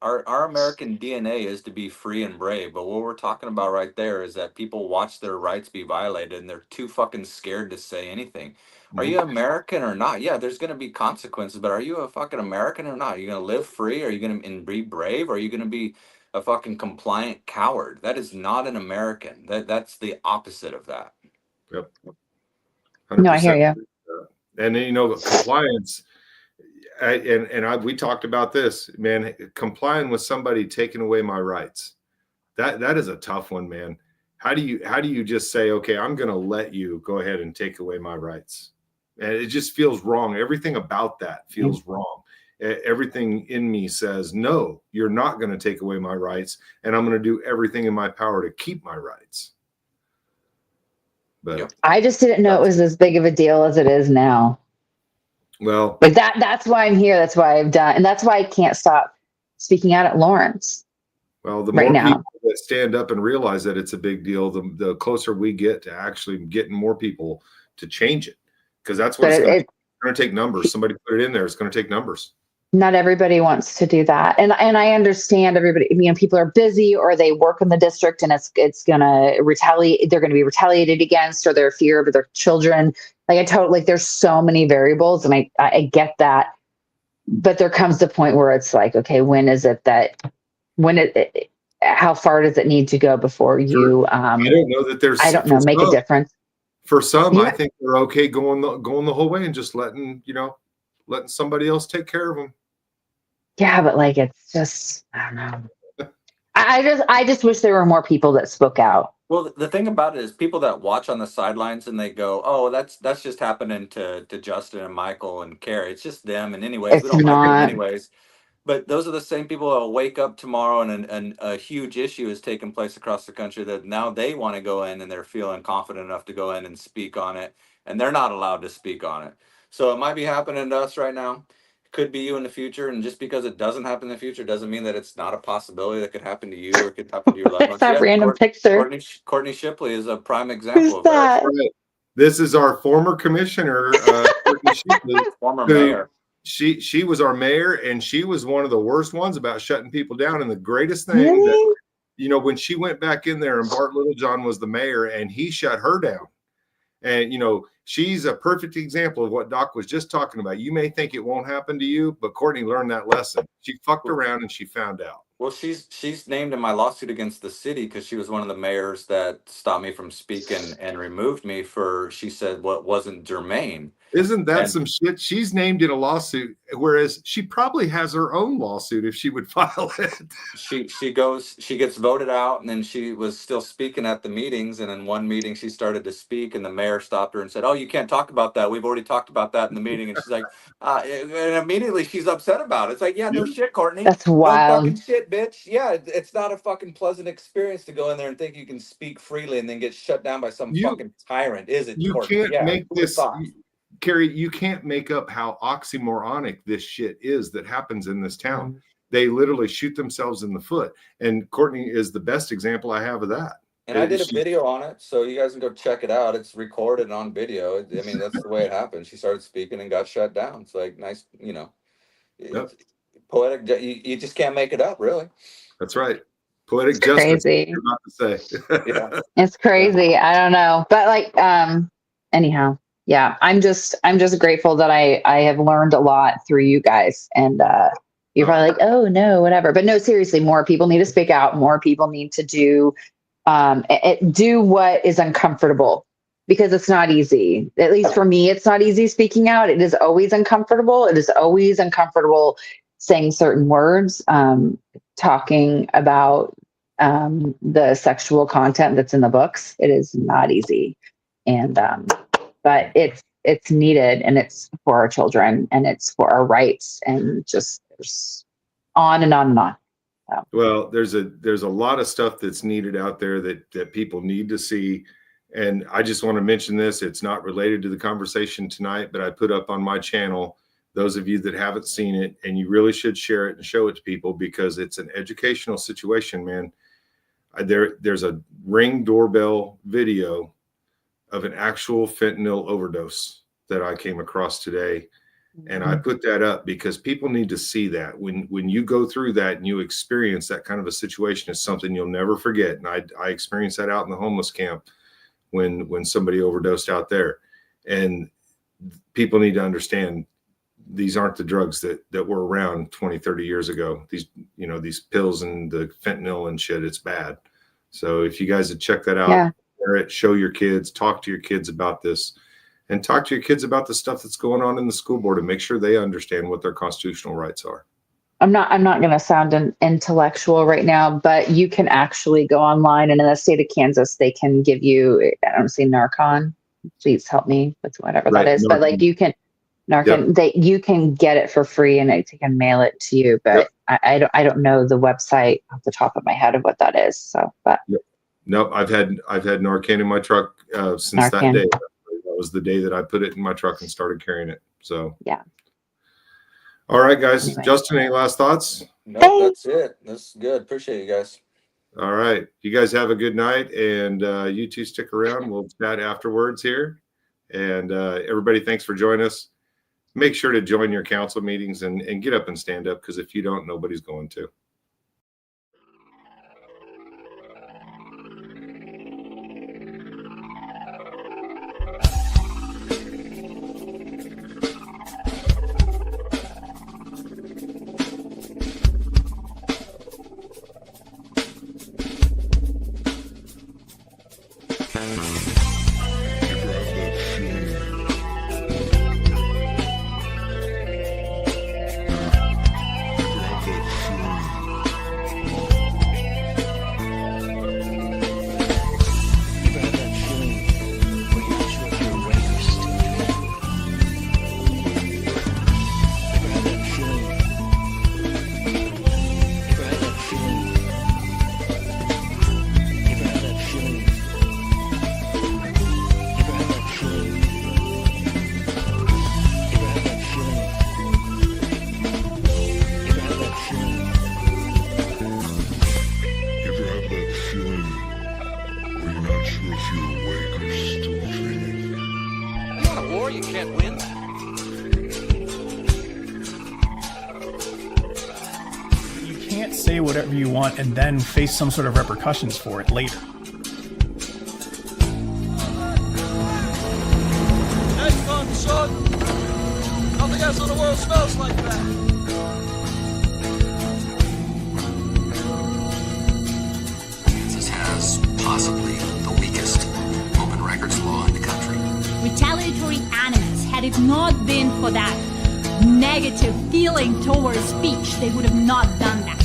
Our American DNA is to be free and brave, but what we're talking about right there is that people watch their rights be violated, and they're too fucking scared to say anything. Are you American or not? Yeah, there's going to be consequences, but are you a fucking American or not? Are you going to live free? Are you going to be brave? Or are you going to be a fucking compliant coward? That is not an American. That's the opposite of that. Yep. 100%. No, I hear you. And compliance. We talked about this, man. Complying with somebody taking away my rights. That is a tough one, man. How do you just say, okay, I'm going to let you go ahead and take away my rights? And it just feels wrong. Everything about that feels wrong. Everything in me says, no, you're not going to take away my rights, and I'm going to do everything in my power to keep my rights. But I just didn't know it was as big of a deal as it is now. Well, but that's why I'm here. That's why I've done, and that's why I can't stop speaking out at Lawrence. Well, the more people that stand up and realize that it's a big deal, the closer we get to actually getting more people to change it. Because that's what it's going to take numbers. Somebody put it in there. It's going to take numbers. Not everybody wants to do that. And I understand everybody, people are busy, or they work in the district, and it's going to retaliate. They're going to be retaliated against, or their fear of their children. There's so many variables, and I get that. But there comes the point where it's like, okay, how far does it need to go before you, I don't know that there's, make a difference. For some, I think they're okay going the whole way and just letting somebody else take care of them. Yeah, but it's just, I don't know. I just wish there were more people that spoke out. Well, the thing about it is people that watch on the sidelines and they go, "Oh, that's just happening to Justin and Michael and Carrie. It's just them." And anyways, we don't like them anyways. But those are the same people that will wake up tomorrow and a huge issue is taking place across the country that now they want to go in and they're feeling confident enough to go in and speak on it, and they're not allowed to speak on it. So it might be happening to us right now. It could be you in the future, and just because it doesn't happen in the future doesn't mean that it's not a possibility that could happen to you or could happen to your loved ones. That random picture. Courtney Shipley is a prime example of that. This is our former commissioner, Courtney Shipley, former mayor. She was our mayor, and she was one of the worst ones about shutting people down. And the greatest thing that, when she went back in there and Bart Littlejohn was the mayor and he shut her down. And, she's a perfect example of what Doc was just talking about. You may think it won't happen to you, but Courtney learned that lesson. She fucked around and she found out. Well, she's named in my lawsuit against the city because she was one of the mayors that stopped me from speaking and removed me for, she said, what wasn't germane. Isn't that some shit? She's named in a lawsuit, whereas she probably has her own lawsuit if she would file it. She gets voted out, and then she was still speaking at the meetings, and in one meeting she started to speak, and the mayor stopped her and said, "Oh, you can't talk about that. We've already talked about that in the meeting." And she's like, and immediately she's upset about it. It's like, yeah, no shit, Courtney. That's wild. No fucking shit, bitch. Yeah, it's not a fucking pleasant experience to go in there and think you can speak freely and then get shut down by some fucking tyrant, is it? You Courtney? can't make this. Carrie, you can't make up how oxymoronic this shit is that happens in this town. they literally shoot themselves in the foot. And Courtney is the best example I have of that. And I did a video on it, so you guys can go check it out. It's recorded on video. I mean, that's the way it happened. She started speaking and got shut down. It's like nice, you know, poetic. You just can't make it up, really. That's right. Poetic justice. Crazy. About to say. Yeah. It's crazy. I don't know, but like, anyhow, yeah, I'm just grateful that I have learned a lot through you guys, and you're probably like, oh no, whatever, but no, seriously, more people need to speak out. More people need to do what is uncomfortable, because it's not easy. At least for me, it's not easy speaking out. It is always uncomfortable. It is always uncomfortable saying certain words, talking about the sexual content that's in the books. It is not easy. And, but it's needed, and it's for our children, and it's for our rights, and just on and on and on. So. Well, there's a lot of stuff that's needed out there that people need to see. And I just want to mention this. It's not related to the conversation tonight, but I put up on my channel, those of you that haven't seen it, and you really should share it and show it to people, because it's an educational situation, man. There's a Ring doorbell video of an actual fentanyl overdose that I came across today. And I put that up because people need to see that. When you go through that and you experience that kind of a situation, it's something you'll never forget. And I experienced that out in the homeless camp when somebody overdosed out there. And people need to understand, these aren't the drugs that were around 20, 30 years ago. These pills and the fentanyl and shit, it's bad. So if you guys would check that out, share it, show your kids, talk to your kids about this, and talk to your kids about the stuff that's going on in the school board, and make sure they understand what their constitutional rights are. I'm not going to sound an intellectual right now, but you can actually go online, and in the state of Kansas, they can give you, I don't say Narcan. Please help me with whatever that is. Narcan. But like you can, Narcan, you can get it for free, and they can mail it to you. But I don't know the website off the top of my head of what that is. So, but nope, I've had Narcan in my truck since that day. That was the day that I put it in my truck and started carrying it. So yeah. All right, guys. Anyway. Justin, any last thoughts? No, that's it. That's good. Appreciate you guys. All right. You guys have a good night, and you two stick around. We'll chat afterwards here. And everybody, thanks for joining us. Make sure to join your council meetings and get up and stand up, because if you don't, nobody's going to. Whatever you want and then face some sort of repercussions for it later. Next one, son. Nothing else in the world smells like that. Kansas has possibly the weakest open records law in the country. Retaliatory animus, had it not been for that negative feeling towards speech, they would have not done that.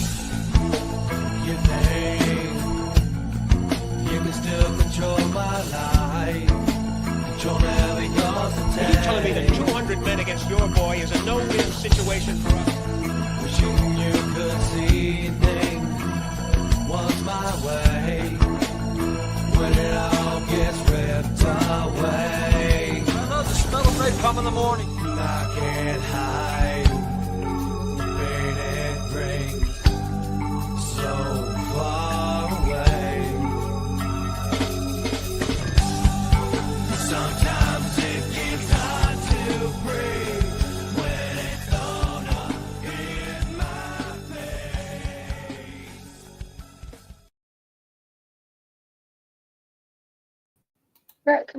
Are you telling me that 200 men against your boy is a no-win situation for us? Wishing you could see things once my way, when it all gets ripped away. I know the smell of napalm in the morning. I can't hide, painted break. Brett, come